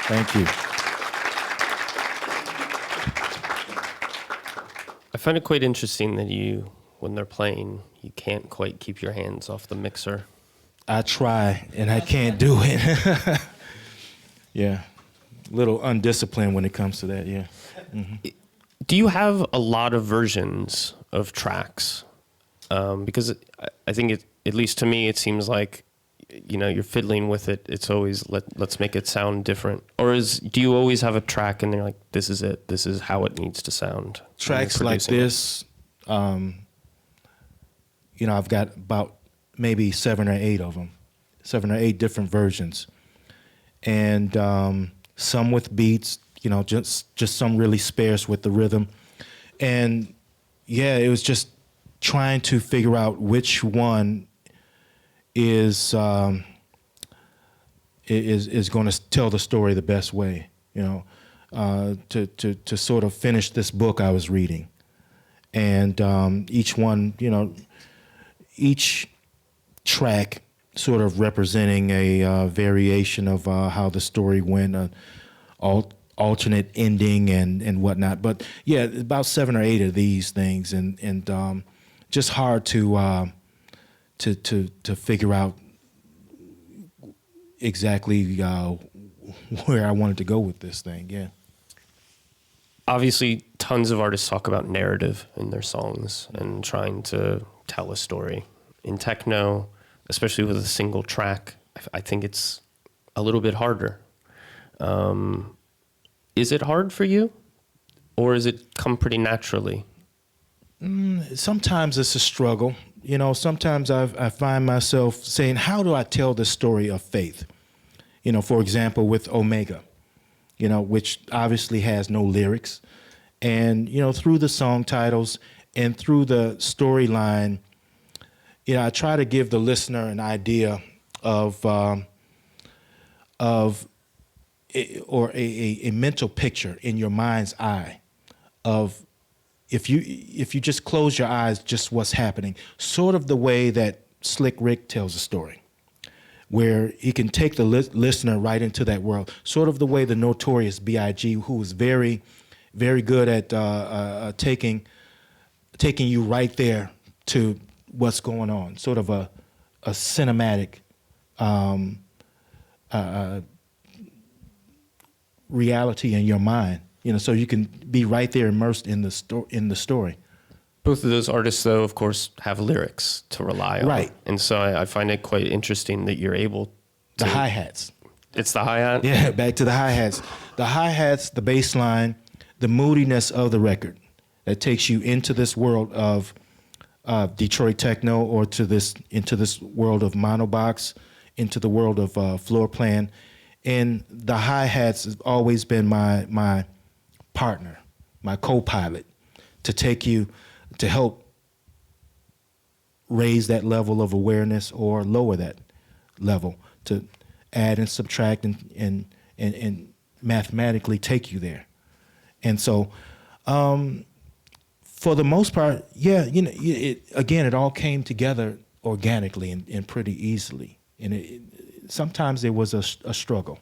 Thank you. I find it quite interesting that when they're playing, you can't quite keep your hands off the mixer. I try, and I can't do it. Yeah. A little undisciplined when it comes to that, yeah. Mm-hmm. Do you have a lot of versions of tracks? Because I think, at least to me, it seems like, you're fiddling with it. It's always, let's make it sound different. Or do you always have a track and they're like, this is it. This is how it needs to sound? Tracks like this, I've got about maybe 7 or 8 of them, 7 or 8 different versions. And some with beats, just some really sparse with the rhythm. And yeah, it was just trying to figure out which one is going to tell the story the best way, to sort of finish this book I was reading. And each one, each track sort of representing a variation of how the story went, alternate ending and whatnot. But yeah, about 7 or 8 of these things, and just hard to figure out exactly where I wanted to go with this thing. Yeah. obviously tons of artists talk about narrative in their songs and trying to tell a story. In techno, especially with a single track, I think it's a little bit harder. Is it hard for you, or is it come pretty naturally? Sometimes it's a struggle. You know, sometimes I find myself saying, how do I tell the story of faith? You know, for example, with Omega, you know, which obviously has no lyrics. And, you know, through the song titles and through the storyline, you know, I try to give the listener an idea of a mental picture in your mind's eye of if you just close your eyes, just what's happening, sort of the way that Slick Rick tells a story, where he can take the listener right into that world, sort of the way the Notorious B.I.G., who was very, very good at taking you right there to what's going on, sort of a cinematic reality in your mind, you know, so you can be right there immersed in the story. Both of those artists, though, of course, have lyrics to rely on. Right. And so I find it quite interesting that you're able to... The hi-hats. It's the hi-hat? Yeah, back to the hi-hats. The hi-hats, the bass line, the moodiness of the record that takes you into this world of Detroit techno, or into this world of Monobox, into the world of Floorplan. And the hi-hats has always been my partner, my co-pilot, to help raise that level of awareness or lower that level, to add and subtract and mathematically take you there. And so, for the most part, yeah, you know, it all came together organically and pretty easily. And sometimes there was a struggle.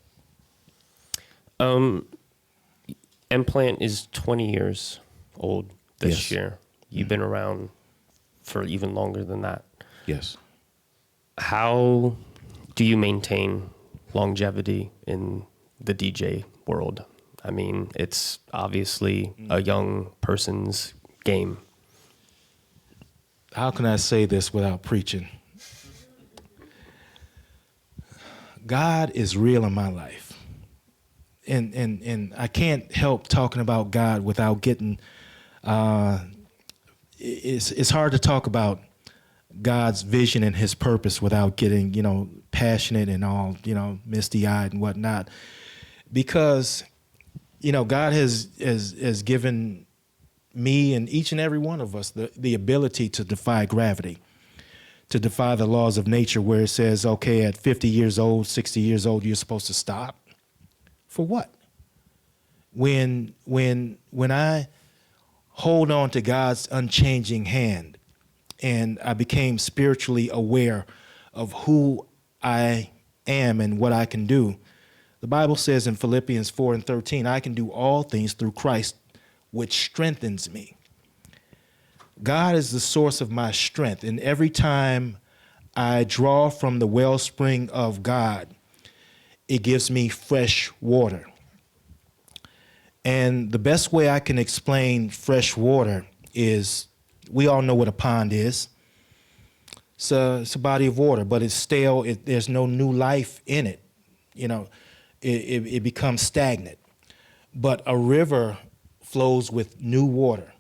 M-Plant is 20 years old this Yes. year. You've been around for even longer than that. Yes. How do you maintain longevity in the DJ world? I mean, it's obviously a young person's game. How can I say this without preaching? God is real in my life. And I can't help talking about God without getting, it's hard to talk about God's vision and his purpose without getting, you know, passionate and all, you know, misty-eyed and whatnot. Because, you know, God has given me and each and every one of us the ability to defy gravity, to defy the laws of nature, where it says, okay, at 50 years old, 60 years old, you're supposed to stop. For what? When I hold on to God's unchanging hand and I became spiritually aware of who I am and what I can do, the Bible says in Philippians 4:13, I can do all things through Christ, which strengthens me. God is the source of my strength, and every time I draw from the wellspring of God, it gives me fresh water. And the best way I can explain fresh water is, we all know what a pond is. It's a body of water, but it's stale. There's no new life in it. You know, it becomes stagnant. But a river flows with new water,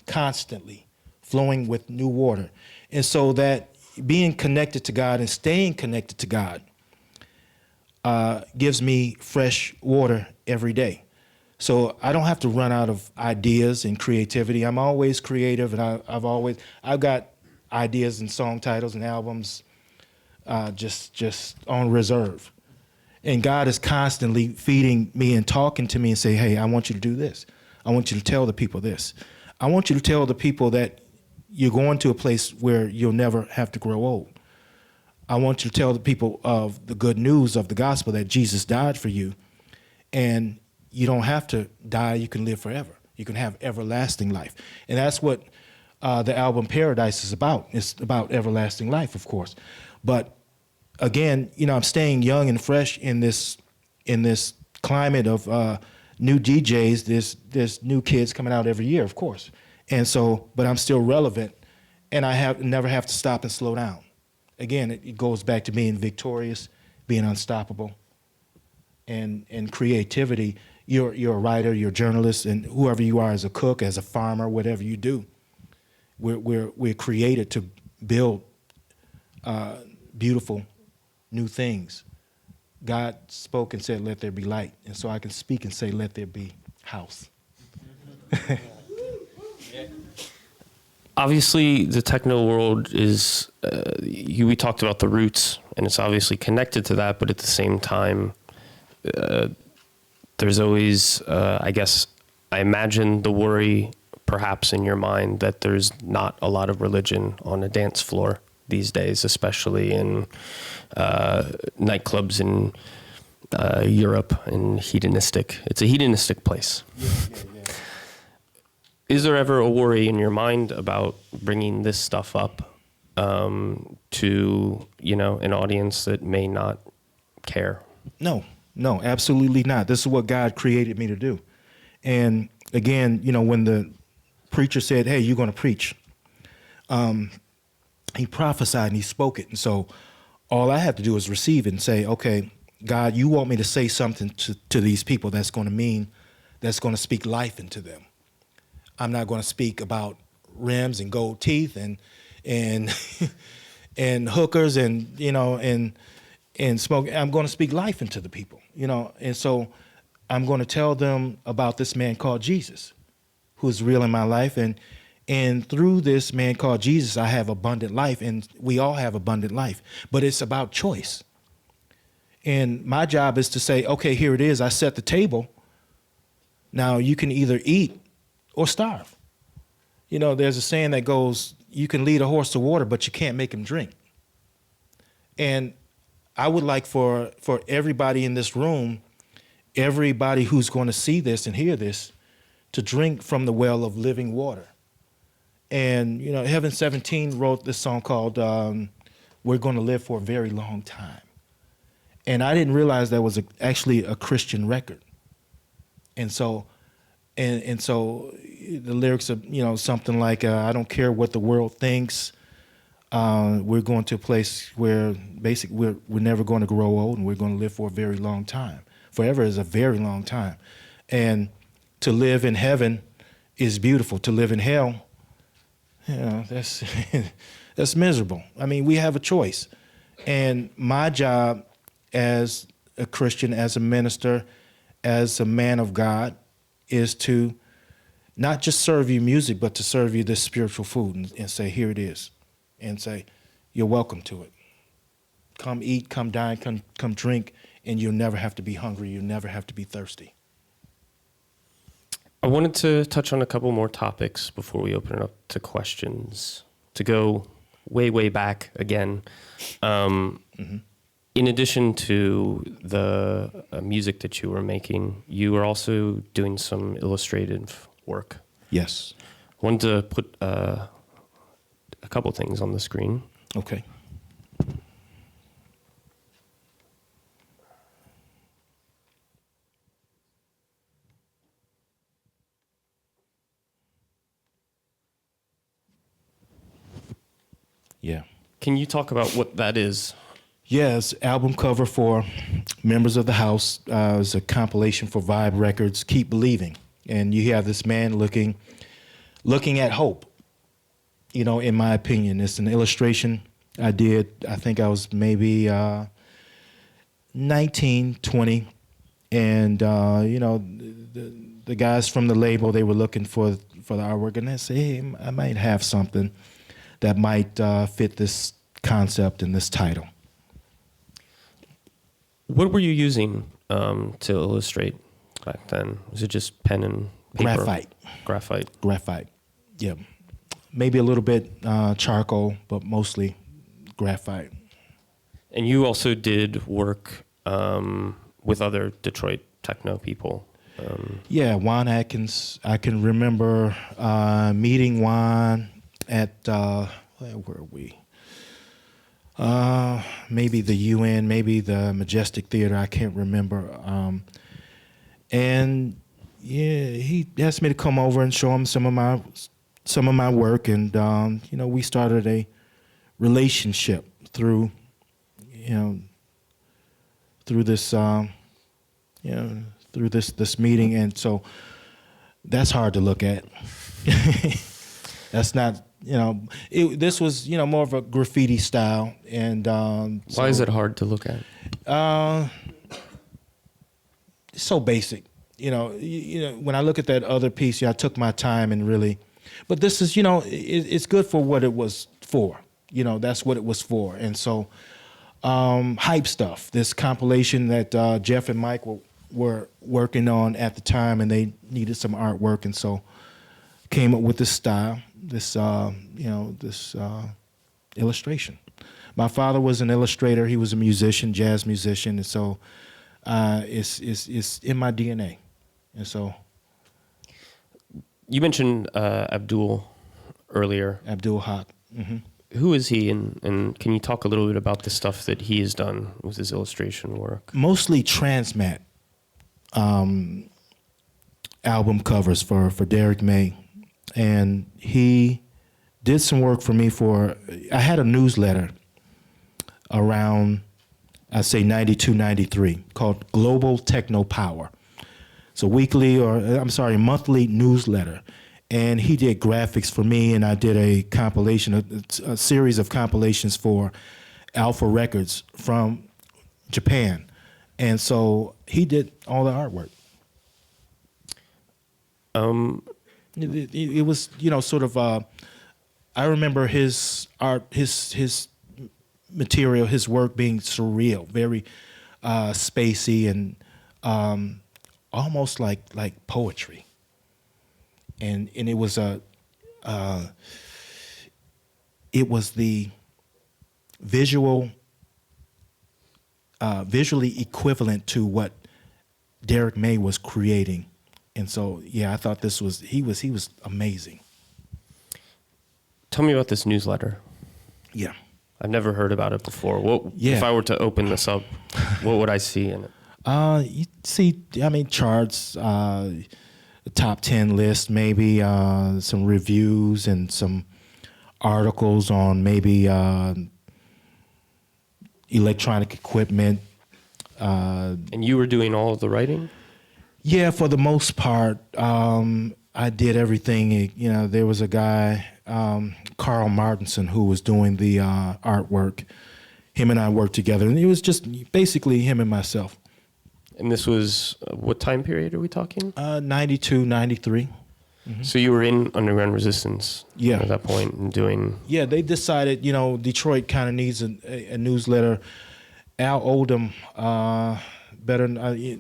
constantly flowing with new water. And so that being connected to God and staying connected to God gives me fresh water every day. So I don't have to run out of ideas and creativity. I'm always creative, and I've got ideas and song titles and albums just on reserve. And God is constantly feeding me and talking to me and say, hey, I want you to do this. I want you to tell the people this. I want you to tell the people that you're going to a place where you'll never have to grow old. I want you to tell the people of the good news of the gospel, that Jesus died for you, and you don't have to die. You can live forever. You can have everlasting life. And that's what the album Paradise is about. It's about everlasting life, of course. But again, you know, I'm staying young and fresh in this climate of new DJs, there's new kids coming out every year, of course. And so, but I'm still relevant, and I never have to stop and slow down. Again, it goes back to being victorious, being unstoppable, and creativity. You're a writer, you're a journalist, and whoever you are, as a cook, as a farmer, whatever you do, we're created to build beautiful new things. God spoke and said, "Let there be light," and so I can speak and say, "Let there be house." Obviously, the techno world is, we talked about the roots, and it's obviously connected to that, but at the same time, there's always, I guess, I imagine the worry perhaps in your mind that there's not a lot of religion on a dance floor these days, especially in nightclubs in Europe and it's a hedonistic place. Yeah. Is there ever a worry in your mind about bringing this stuff up to, an audience that may not care? No, absolutely not. This is what God created me to do. And again, when the preacher said, "Hey, you're going to preach," he prophesied and he spoke it. And so all I have to do is receive it and say, "Okay, God, you want me to say something to these people that's going to speak life into them. I'm not going to speak about rims and gold teeth and and hookers and and smoke. I'm going to speak life into the people, And so I'm going to tell them about this man called Jesus, who's real in my life, and through this man called Jesus, I have abundant life, and we all have abundant life. But it's about choice. And my job is to say, okay, here it is. I set the table. Now you can either eat or starve. There's a saying that goes, you can lead a horse to water, but you can't make him drink. And I would like for everybody in this room, everybody who's going to see this and hear this, to drink from the well of living water. And, Heaven 17 wrote this song called We're Going to Live for a Very Long Time. And I didn't realize that was actually a Christian record. And so the lyrics are, something like, I don't care what the world thinks. We're going to a place where basically we're never going to grow old, and we're going to live for a very long time. Forever is a very long time. And to live in heaven is beautiful. To live in hell, that's that's miserable. I mean, we have a choice. And my job as a Christian, as a minister, as a man of God, is to not just serve you music, but to serve you this spiritual food and say, here it is. And say, you're welcome to it. Come eat, come dine, come drink, and you'll never have to be hungry. You'll never have to be thirsty. I wanted to touch on a couple more topics before we open it up to questions. To go way, way back again. In addition to the music that you were making, you were also doing some illustrative work. Yes. I wanted to put a couple things on the screen. Okay. Yeah. Can you talk about what that is? Yes, album cover for members of the house. It's a compilation for Vibe Records, Keep Believing. And you have this man looking at hope. In my opinion, it's an illustration I did. I think I was maybe 19, 20. And, the guys from the label, they were looking for the artwork. And they said, hey, I might have something that might fit this concept and this title. What were you using to illustrate back then? Was it just pen and paper? Graphite. Yeah. Maybe a little bit charcoal, but mostly graphite. And you also did work with other Detroit techno people. Yeah, Juan Atkins. I can remember meeting Juan at, where were we? Maybe the UN, maybe the Majestic Theater. I can't remember. And yeah, he asked me to come over and show him some of my work, and you know, we started a relationship through, you know, through this, you know, through this meeting, and so that's hard to look at. That's not, you know, this was, you know, more of a graffiti style, and Why is it hard to look at? It's so basic. You know, when I look at that other piece, yeah, I took my time and really, but this is, you know, it's good for what it was for. You know, that's what it was for. And so, hype stuff, this compilation that Jeff and Mike were working on at the time, and they needed some artwork, and so came up with this style, this, you know, this illustration. My father was an illustrator. He was a musician, jazz musician, and so it's in my DNA. And so, You mentioned Abdul earlier. Abdul Haq. Mm-hmm. Who is he, and can you talk a little bit about the stuff that he has done with his illustration work? Mostly Transmat album covers for Derek May, and he did some work for me I had a newsletter around, I'd say 92, 93, called Global Techno Power. It's a monthly newsletter. And he did graphics for me, and I did a compilation, a series of compilations for Alpha Records from Japan. And so he did all the artwork. It was, you know, sort of, I remember his art, his material, his work being surreal, very spacey, and almost like poetry. And it was the visually equivalent to what Derek May was creating. And so, yeah, I thought he was amazing. Tell me about this newsletter. Yeah. I've never heard about it before. Yeah. If I were to open this up, what would I see in it? You see, I mean, charts, the top 10 list, maybe some reviews and some articles on maybe electronic equipment. And you were doing all of the writing? Yeah, for the most part, I did everything. You know, there was a guy, Carl Martinson, who was doing the artwork. Him and I worked together, and it was just basically him and myself. And this was, what time period are we talking? 92, 93. Mm-hmm. So you were in Underground Resistance at that point and doing... Yeah, they decided, you know, Detroit kind of needs a newsletter. Al Oldham,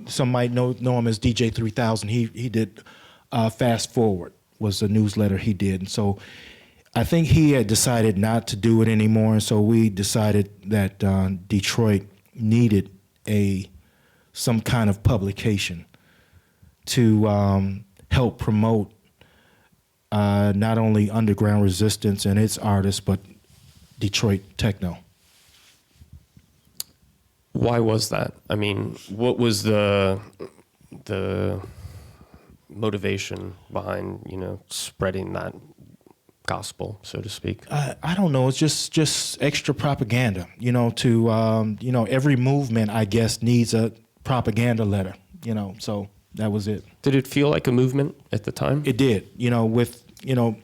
some might know him as DJ 3000. He did Fast Forward, was a newsletter he did. And so I think he had decided not to do it anymore. And so we decided that Detroit needed some kind of publication to help promote not only Underground Resistance and its artists, but Detroit techno. Why was that? I mean, what was the motivation behind, you know, spreading that gospel, so to speak? I don't know. It's just extra propaganda. You know, to you know, every movement, I guess, needs a propaganda letter. You know, so that was it. Did it feel like a movement at the time? It did. You know, with UR,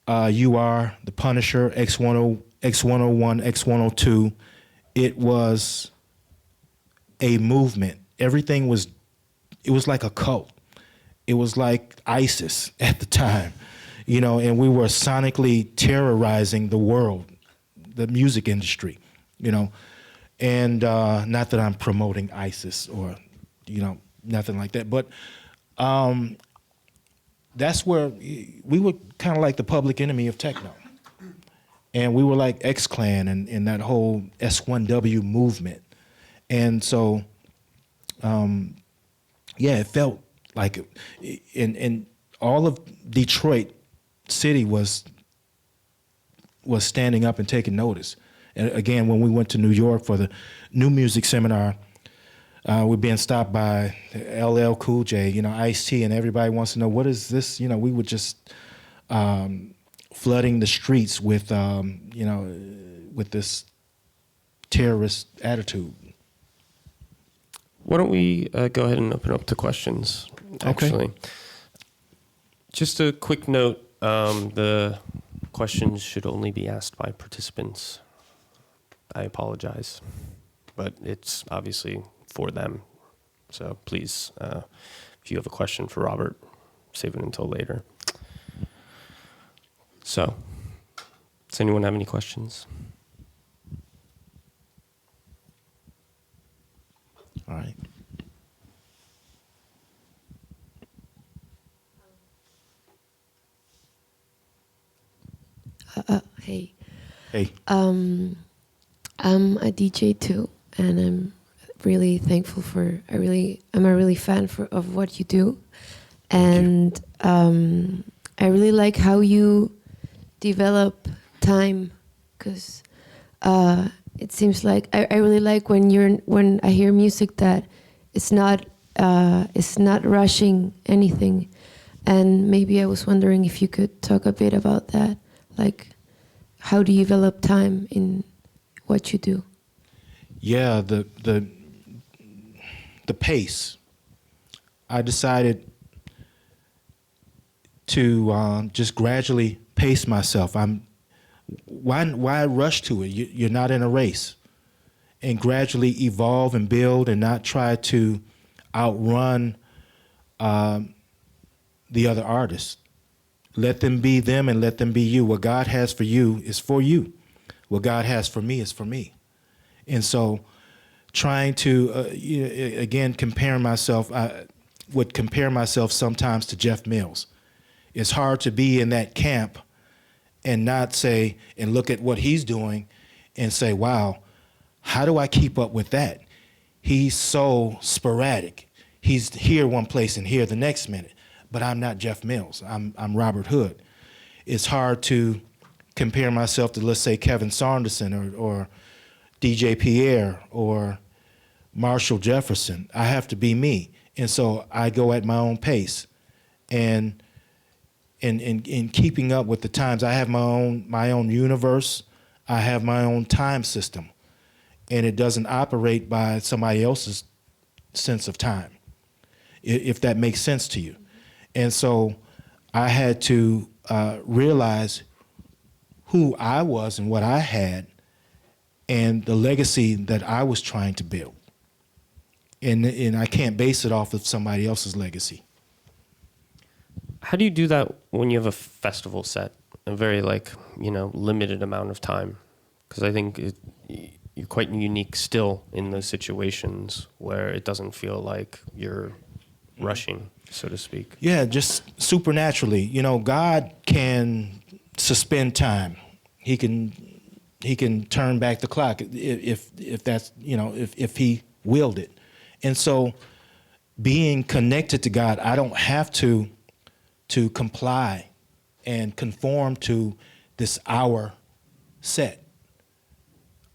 The Punisher, X101, X102. It was a movement. Everything was, it was like a cult. It was like ISIS at the time, you know, and we were sonically terrorizing the world, the music industry, you know, and not that I'm promoting ISIS or, you know, nothing like that, but that's where we were kind of like the public enemy of techno. And we were like X-Clan and that whole S1W movement. And so, yeah, it felt like, and all of Detroit City was standing up and taking notice. And again, when we went to New York for the New Music Seminar, We're being stopped by LL Cool J, Ice-T, and everybody wants to know, what is this? We were just flooding the streets with, with this terrorist attitude. Why don't we go ahead and open up to questions, actually. Okay. Just a quick note, the questions should only be asked by participants. I apologize, but it's obviously for them. So please, if you have a question for Robert, save it until later. So, does anyone have any questions? All right. Hey. Hey. I'm a DJ too, and I'm really thankful I'm a really fan of what you do. And I really like how you develop time, because it seems like I really like when I hear music that it's not rushing anything. And maybe I was wondering if you could talk a bit about that, like how do you develop time in what you do? Yeah, the pace. I decided to just gradually pace myself. Why rush to it? You're not in a race. And gradually evolve and build, and not try to outrun the other artists. Let them be them and let them be you. What God has for you is for you. What God has for me is for me. And so trying to, again, I would compare myself sometimes to Jeff Mills. It's hard to be in that camp and not say, and look at what he's doing and say, wow, how do I keep up with that? He's so sporadic. He's here one place and here the next minute. But I'm not Jeff Mills. I'm Robert Hood. It's hard to compare myself to, let's say, Kevin Saunderson or DJ Pierre or Marshall Jefferson. I have to be me. And so I go at my own pace. And in keeping up with the times, I have my own universe. I have my own time system. And it doesn't operate by somebody else's sense of time, if that makes sense to you. And so I had to realize who I was and what I had and the legacy that I was trying to build. And I can't base it off of somebody else's legacy. How do you do that when you have a festival set, a very limited amount of time? Because I think you're quite unique still in those situations where it doesn't feel like you're rushing, so to speak. Yeah, just supernaturally. God can suspend time. He can turn back the clock if that's, if he willed it. And so being connected to God, I don't have to comply and conform to this hour set.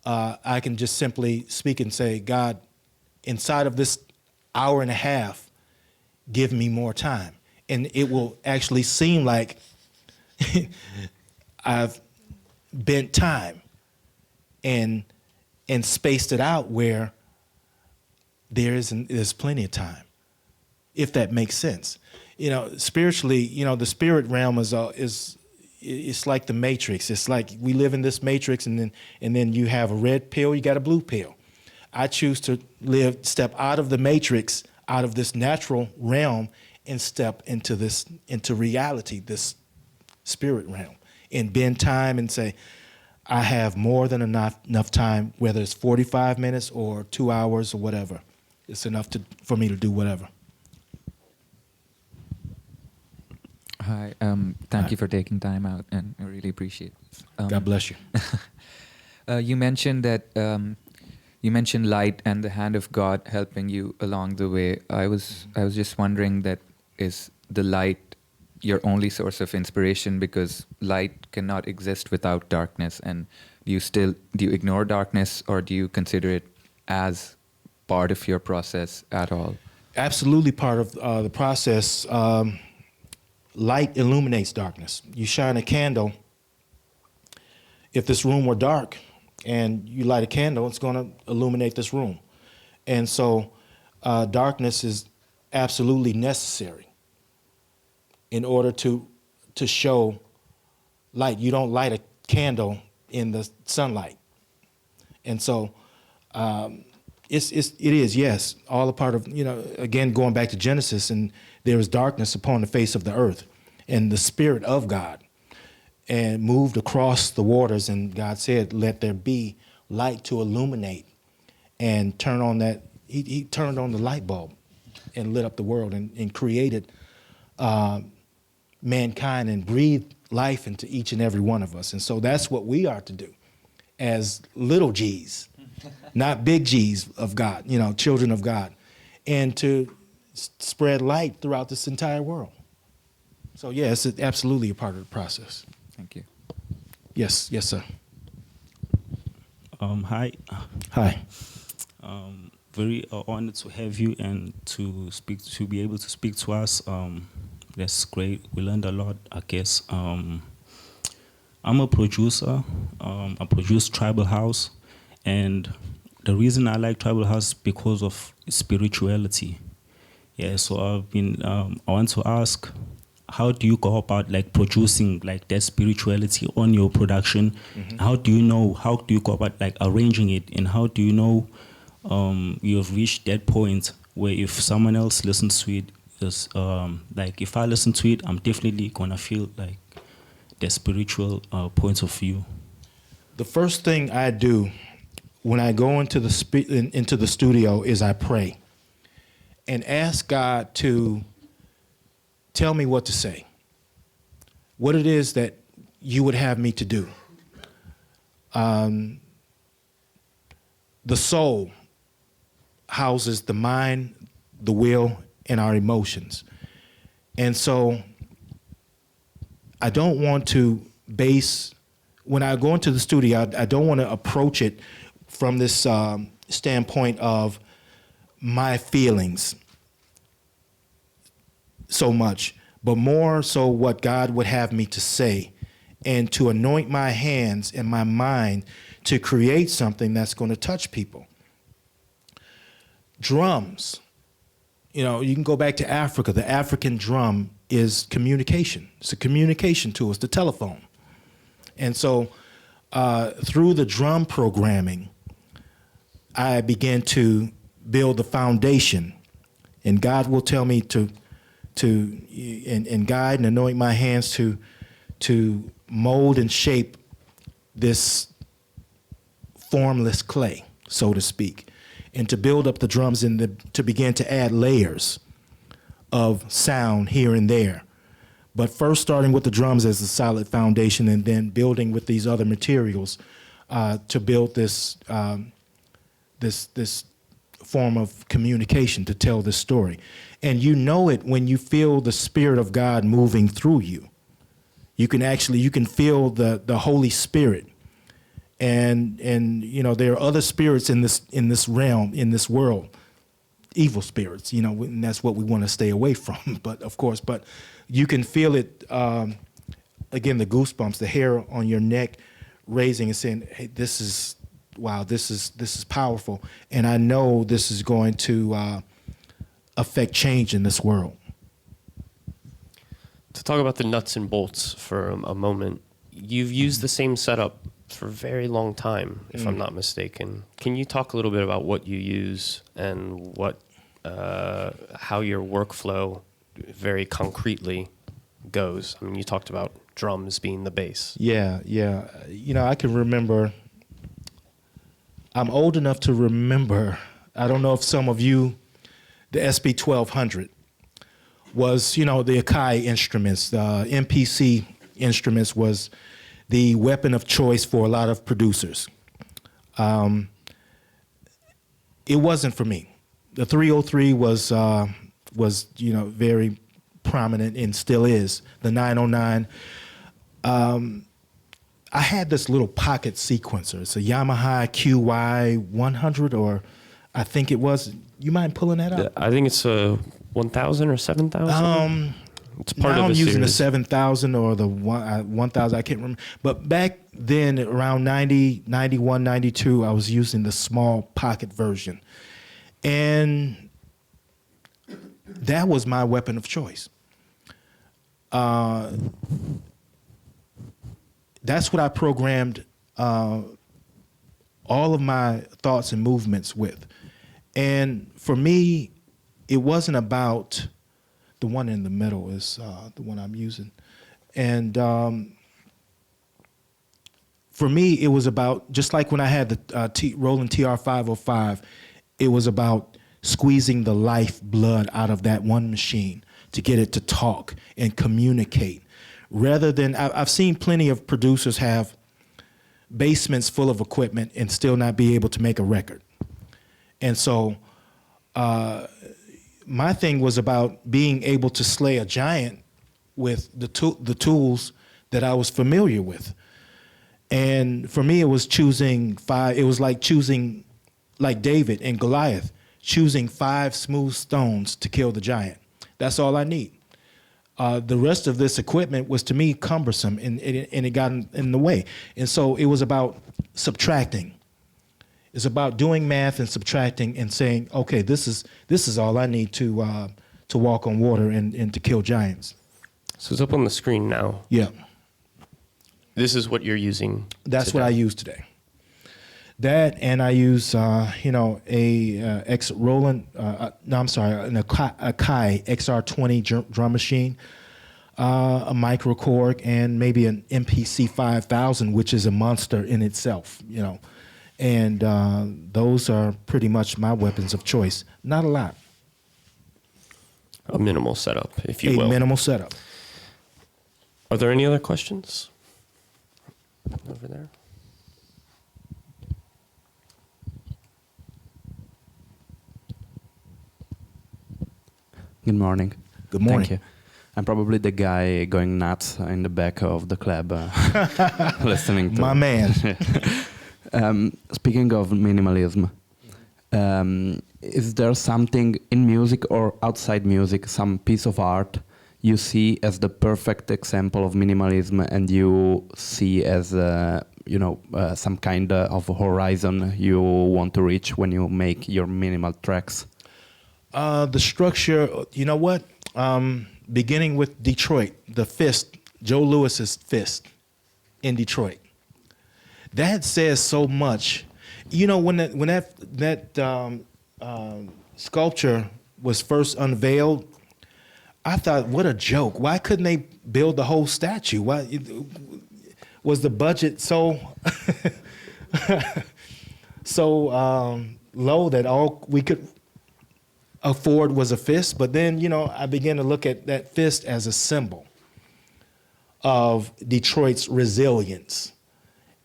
I can just simply speak and say, God, inside of this hour and a half, give me more time. And it will actually seem like I've bent time and spaced it out where there's plenty of time, if that makes sense. Spiritually, the spirit realm is it's like the Matrix. It's like we live in this Matrix, and then you have a red pill, you got a blue pill. I choose to step out of the Matrix, out of this natural realm, and step into reality, this spirit realm, and bend time and say, I have more than enough time, whether it's 45 minutes or 2 hours or whatever. It's enough for me to do whatever. Hi, thank you for taking time out, and I really appreciate it. God bless you. You mentioned that you mentioned light and the hand of God helping you along the way. I was just wondering, that is the light your only source of inspiration, because light cannot exist without darkness, and do you ignore darkness, or do you consider it as part of your process at all? Absolutely part of the process. Light illuminates darkness. You shine a candle. If this room were dark and you light a candle, it's going to illuminate this room. And so darkness is absolutely necessary in order to show light. You don't light a candle in the sunlight. And so it is, yes, all a part of, again, going back to Genesis, and there was darkness upon the face of the earth, and the Spirit of God and moved across the waters, and God said, let there be light to illuminate, and turn on that. He turned on the light bulb and lit up the world and created mankind and breathed life into each and every one of us. And so that's what we are to do as little G's, not big G's of God, children of God, and to spread light throughout this entire world. So yeah, it's absolutely a part of the process. Thank you. Yes, sir. Hi. Hi. Very honored to have you and to be able to speak to us. That's great. We learned a lot, I guess. I'm a producer. I produce tribal house, and the reason I like tribal house is because of spirituality. Yeah. So I want to ask, how do you go about producing that spirituality on your production? Mm-hmm. How do you go about arranging it, and how do you know you have reached that point where if someone else listens to it, is if I listen to it, I'm definitely gonna feel the spiritual point of view? The first thing I do when I go into the studio is I pray and ask God to tell me what to say, what it is that you would have me to do. The soul houses the mind, the will, and our emotions. And so I don't want to when I go into the studio, I don't want to approach it from this standpoint of my feelings so much, but more so what God would have me to say, and to anoint my hands and my mind to create something that's going to touch people. Drums, you can go back to Africa. The African drum is communication. It's a communication tool. It's the telephone. And so through the drum programming, I began to build the foundation, and God will tell me to guide and anoint my hands to mold and shape this formless clay, so to speak, and to build up the drums and to begin to add layers of sound here and there. But first starting with the drums as a solid foundation, and then building with these other materials to build this form of communication to tell this story. And you know it when you feel the Spirit of God moving through you. You can feel the Holy Spirit. And there are other spirits in this realm, in this world, evil spirits, and that's what we want to stay away from. But you can feel it, again, the goosebumps, the hair on your neck raising and saying, hey, this is powerful. And I know this is going to affect change in this world. To talk about the nuts and bolts for a moment, you've used the same setup for a very long time, if I'm not mistaken. Can you talk a little bit about what you use and how your workflow very concretely goes? I mean, you talked about drums being the bass. Yeah. I can remember, I'm old enough to remember, I don't know if some of you, the SB 1200 was, the Akai instruments, the MPC instruments was the weapon of choice for a lot of producers. It wasn't for me. The 303 was very prominent and still is. The 909. I had this little pocket sequencer. It's a Yamaha QY 100, or I think it was. You mind pulling that up? I think it's a 1,000 or 7,000. It's part now of I'm a using the series. 7,000 or the 1,000. I can't remember. But back then, around 90, 91, 92, I was using the small pocket version. And that was my weapon of choice. That's what I programmed all of my thoughts and movements with. And for me, it wasn't about the one in the middle is the one I'm using. And for me, it was about, just like when I had the Roland TR-505, it was about squeezing the life blood out of that one machine to get it to talk and communicate. Rather than, I've seen plenty of producers have basements full of equipment and still not be able to make a record. And so my thing was about being able to slay a giant with the tools that I was familiar with. And for me, it was choosing five. It was like choosing, like David and Goliath, choosing 5 smooth stones to kill the giant. That's all I need. The rest of this equipment was, to me, cumbersome, and it got in the way. And so it was about subtracting. It's about doing math and subtracting and saying, okay, this is all I need to walk on water and to kill giants. So it's up on the screen now. Yeah. This is what you're using. That's today. what I use today. That, and I use an Akai XR20 drum machine, a micro Korg, and maybe an MPC 5000, which is a monster in itself, you know. And those are pretty much my weapons of choice. Not a lot. A minimal setup, if you will. A minimal setup. Are there any other questions? Over there. Good morning. Good morning. Thank you. I'm probably the guy going nuts in the back of the club listening to... My man. Speaking of minimalism, is there something in music or outside music, some piece of art you see as the perfect example of minimalism and you see as some kind of horizon you want to reach when you make your minimal tracks? The structure, you know what? Beginning with Detroit, the fist, Joe Lewis's fist in Detroit. That says so much. You know, when that sculpture was first unveiled, I thought, what a joke. Why couldn't they build the whole statue? Why was the budget so low that all we could afford was a fist? But then, you know, I began to look at that fist as a symbol of Detroit's resilience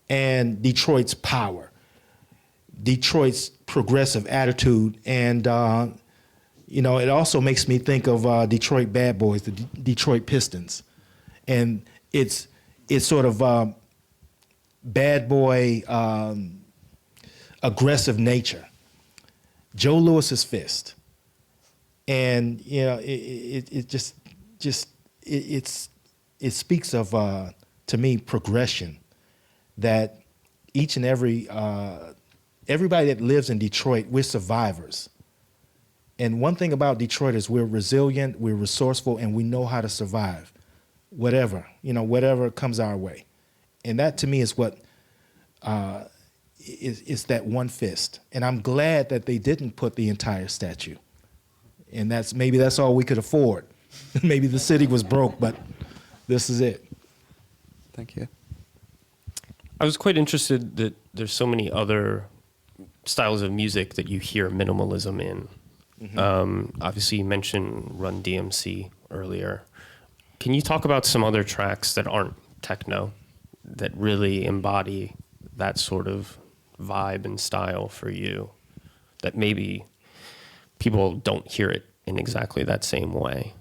and Detroit's power, Detroit's progressive attitude, and it also makes me think of Detroit Bad Boys, the Detroit Pistons, and it's sort of bad boy aggressive nature. Joe Lewis's fist, and it speaks of to me progression, that each and everybody that lives in Detroit, we're survivors. And one thing about Detroit is we're resilient, we're resourceful, and we know how to survive whatever comes our way. And that to me is what is that one fist. And I'm glad that they didn't put the entire statue. And maybe that's all we could afford. Maybe the city was broke, but this is it. Thank you. I was quite interested that there's so many other styles of music that you hear minimalism in. Mm-hmm. Obviously, you mentioned Run DMC earlier. Can you talk about some other tracks that aren't techno that really embody that sort of vibe and style for you, that maybe people don't hear it in exactly that same way?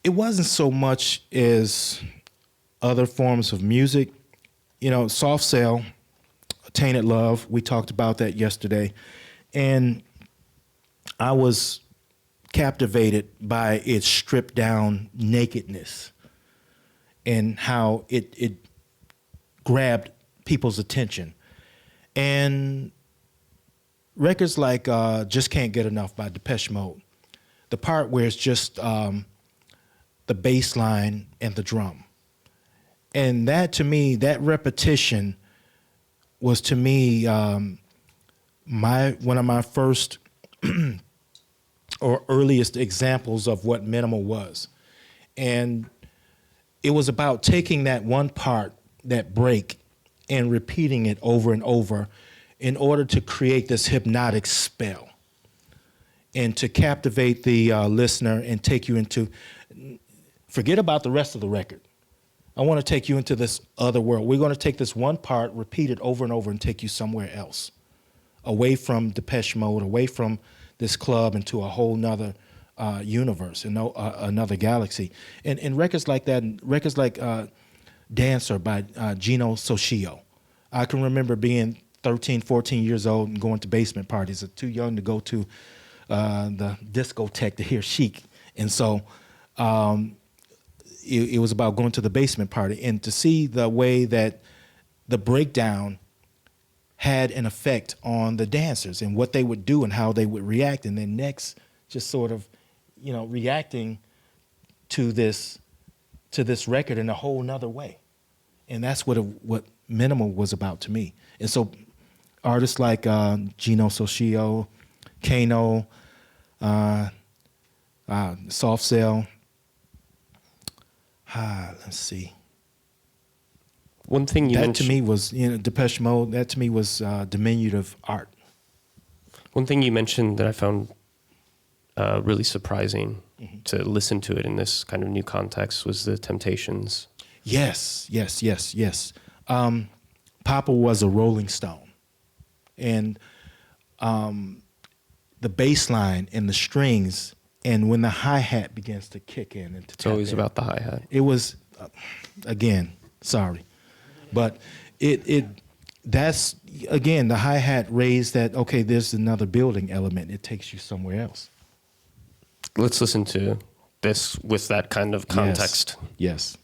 It wasn't so much as other forms of music. You know, Soft Cell, Tainted Love, we talked about that yesterday. And I was captivated by its stripped down nakedness and how it grabbed people's attention. And records like Just Can't Get Enough by Depeche Mode, the part where it's just the bass line and the drum. And that, to me, that repetition was, to me, one of my first or earliest examples of what minimal was. And it was about taking that one part, that break, and repeating it over and over in order to create this hypnotic spell and to captivate the listener and take you into, forget about the rest of the record. I want to take you into this other world. We're going to take this one part, repeat it over and over, and take you somewhere else, away from Depeche Mode, away from this club, into a whole nother universe, another galaxy. And records like that, records like Dancer by Gino Socio. I can remember being 13, 14 years old and going to basement parties. Too young to go to the discotheque to hear Chic. And so it was about going to the basement party and to see the way that the breakdown had an effect on the dancers and what they would do and how they would react, and their necks just sort of, reacting to this record in a whole nother way. And that's what minimal was about to me. And so artists like Gino Socio, Kano, Soft Cell, let's see. One thing you that mentioned, to me was, Depeche Mode, that to me was diminutive art. one thing you mentioned that I found really surprising to listen to it in this kind of new context was the Temptations. Yes. Papa was a Rolling Stone. And the bass line and the strings, and when the hi-hat begins to kick in. And to It's always about the hi-hat. It was, again, sorry. But that's, again, the hi-hat raised that, okay, there's another building element. It takes you somewhere else. Let's listen to this with that kind of context. Yes.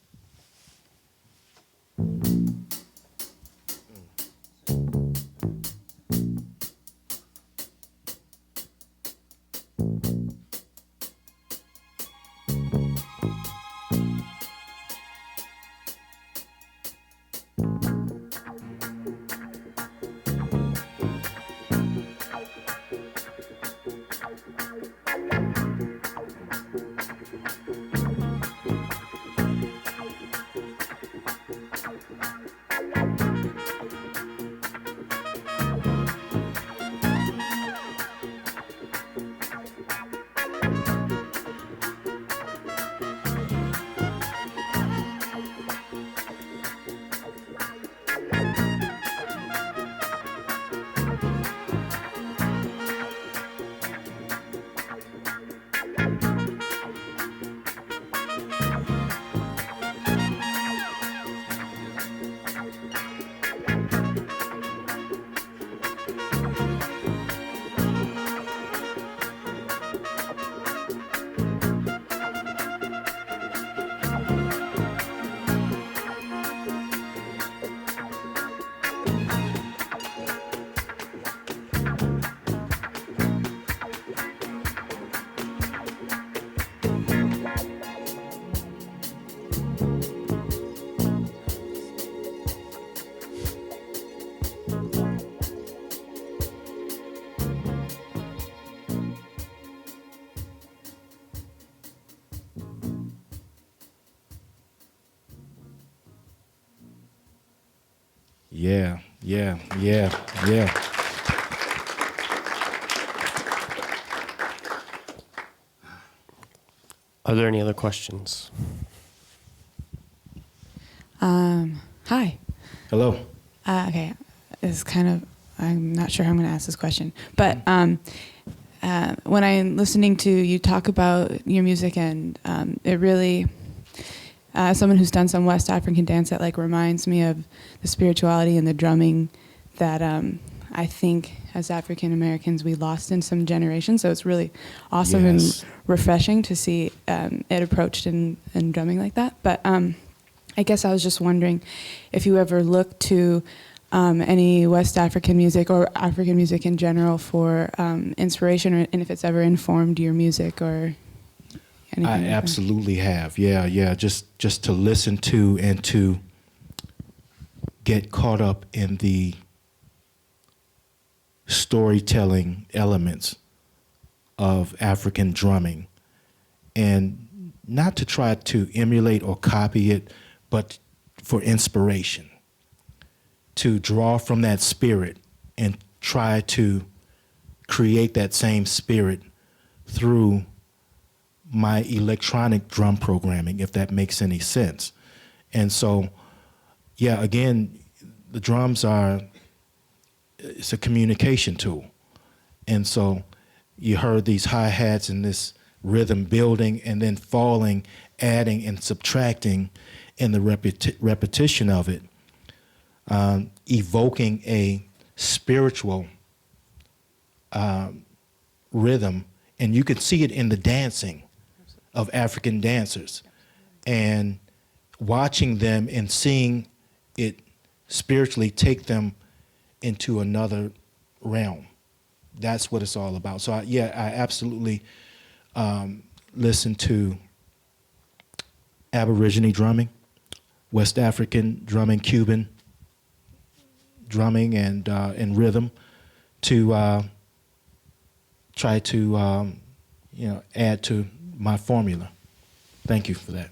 Yeah. Are there any other questions? Hi. Hello. Okay. It's kind of, I'm not sure how I'm going to ask this question, but when I'm listening to you talk about your music, and it really, as someone who's done some West African dance, that like reminds me of the spirituality and the drumming that I think as African Americans we lost in some generations. So it's really awesome Yes. and refreshing to see it approached in drumming like that. But I guess I was just wondering if you ever looked to any West African music or African music in general for inspiration, and if it's ever informed your music or anything. I like that. absolutely have. Yeah. Just to listen to and to get caught up in the storytelling elements of African drumming, and not to try to emulate or copy it, but for inspiration, to draw from that spirit and try to create that same spirit through my electronic drum programming, if that makes any sense. And so, yeah, again, the drums it's a communication tool. And so you heard these hi-hats and this rhythm building and then falling, adding and subtracting in the repetition of it, evoking a spiritual rhythm. And you can see it in the dancing of African dancers, and watching them and seeing it spiritually take them into another realm. That's what it's all about. So I absolutely listen to Aborigine drumming, West African drumming, Cuban drumming, and rhythm to try to add to my formula. Thank you for that.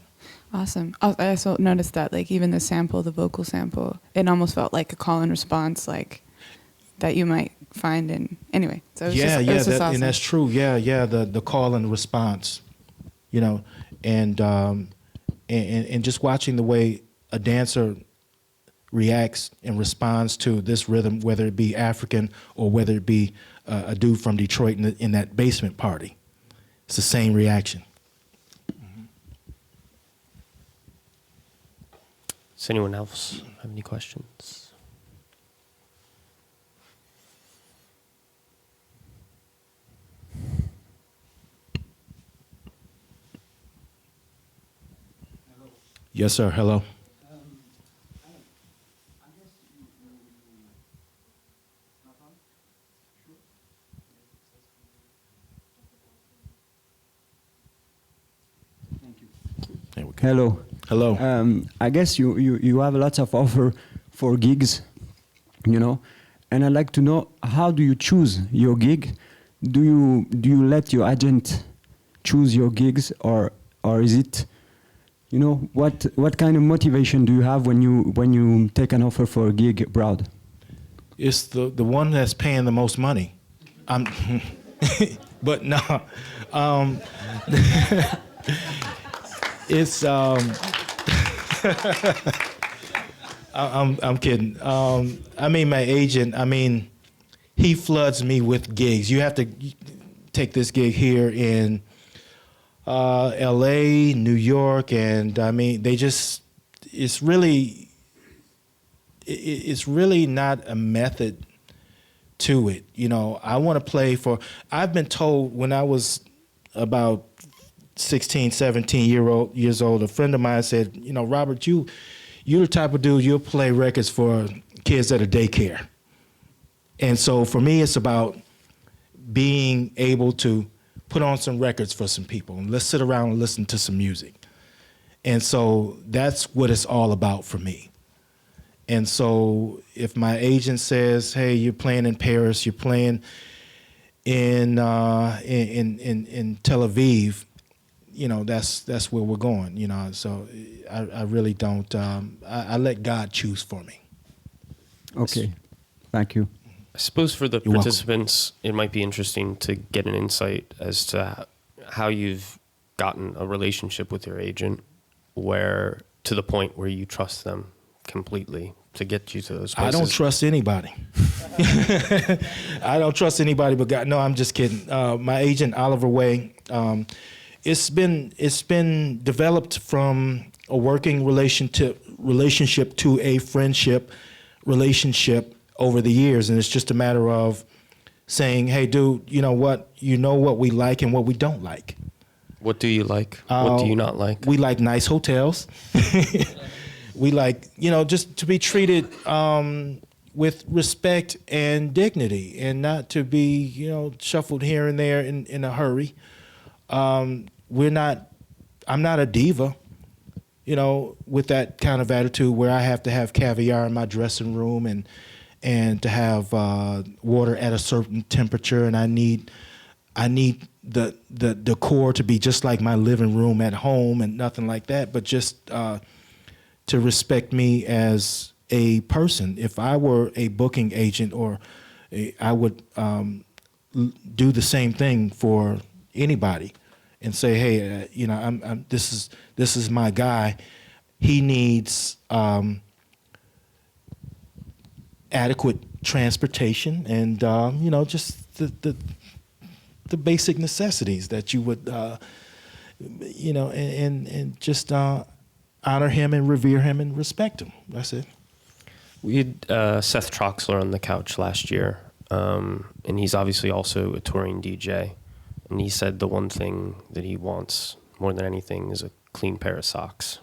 Awesome. I also noticed that, like, even the sample, the vocal sample, it almost felt like a call and response, like, that you might find in, anyway. So it was just awesome. And that's true. Yeah, the call and response, and just watching the way a dancer reacts and responds to this rhythm, whether it be African or whether it be a dude from Detroit in that basement party. It's the same reaction. Does anyone else have any questions? Yes, sir. Hello. There we go. Hello. Hello. I guess you have lots of offer for gigs, and I'd like to know, how do you choose your gig? Do you let your agent choose your gigs, or is it, what kind of motivation do you have when you take an offer for a gig abroad? It's the one that's paying the most money. But no. It's I'm kidding. My agent, he floods me with gigs. You have to take this gig here in LA, New York, and it's really not a method to it. I want to play I've been told when I was about 16, 17 years old, a friend of mine said, Robert, you're the type of dude, you'll play records for kids at a daycare. And so for me, it's about being able to put on some records for some people, and let's sit around and listen to some music. And so that's what it's all about for me. And so if my agent says, hey, you're playing in Paris, you're playing in Tel Aviv, that's where we're going, so I really don't, I let God choose for me. Okay, thank you. I suppose for the You're participants, it might be interesting to get an insight as to how you've gotten a relationship with your agent, to the point where you trust them completely to get you to those places. I don't trust anybody. I don't trust anybody but God. No, I'm just kidding. My agent, Oliver Way, it's been developed from a working relationship to a friendship relationship over the years, and it's just a matter of saying, hey, dude, you know what we like and what we don't like. What do you like? What do you not like? We like nice hotels. We like, just to be treated with respect and dignity, and not to be, shuffled here and there in a hurry. I'm not a diva, with that kind of attitude where I have to have caviar in my dressing room and to have water at a certain temperature, and I need the decor to be just like my living room at home and nothing like that, but just to respect me as a person. If I were a booking agent, I would do the same thing for anybody and say, hey, this is my guy. He needs adequate transportation and just the basic necessities that you would and just honor him and revere him and respect him. That's it. We had Seth Troxler on the couch last year, and he's obviously also a touring DJ. And he said the one thing that he wants more than anything is a clean pair of socks.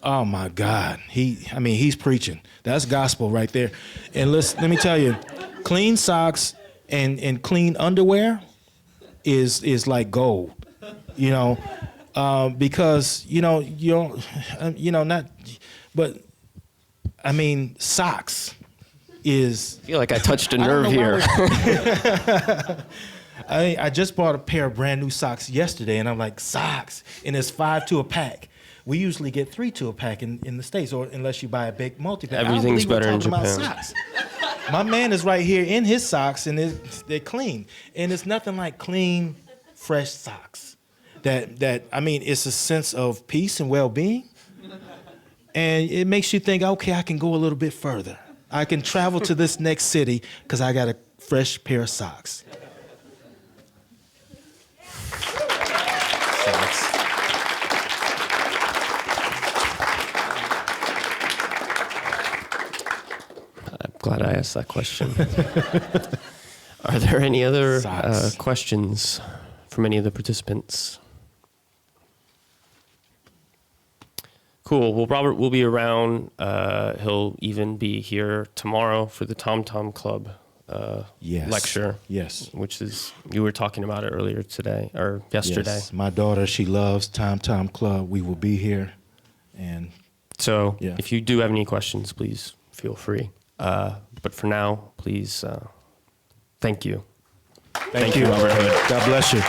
Oh my God, he's preaching. That's gospel right there. And let me tell you, clean socks and clean underwear is like gold, because socks is. I feel like I touched a nerve here. I just bought a pair of brand new socks yesterday, and I'm like, socks, and it's 5 to a pack. We usually get 3 to a pack in the States, or unless you buy a big multi-pack. Everything's better in Japan. Socks. My man is right here in his socks, and they're clean. And it's nothing like clean, fresh socks. It's a sense of peace and well-being. And it makes you think, okay, I can go a little bit further. I can travel to this next city because I got a fresh pair of socks. I'm glad I asked that question. Are there any other questions from any of the participants? Cool. Well, Robert will be around. He'll even be here tomorrow for the Tom Tom Club lecture. Yes. Which is, you were talking about it earlier today or yesterday. Yes. My daughter, she loves Tom Tom Club. We will be here. And so if you do have any questions, please feel free. But for now, please, thank you. Thank you, Robert Hood. God bless you.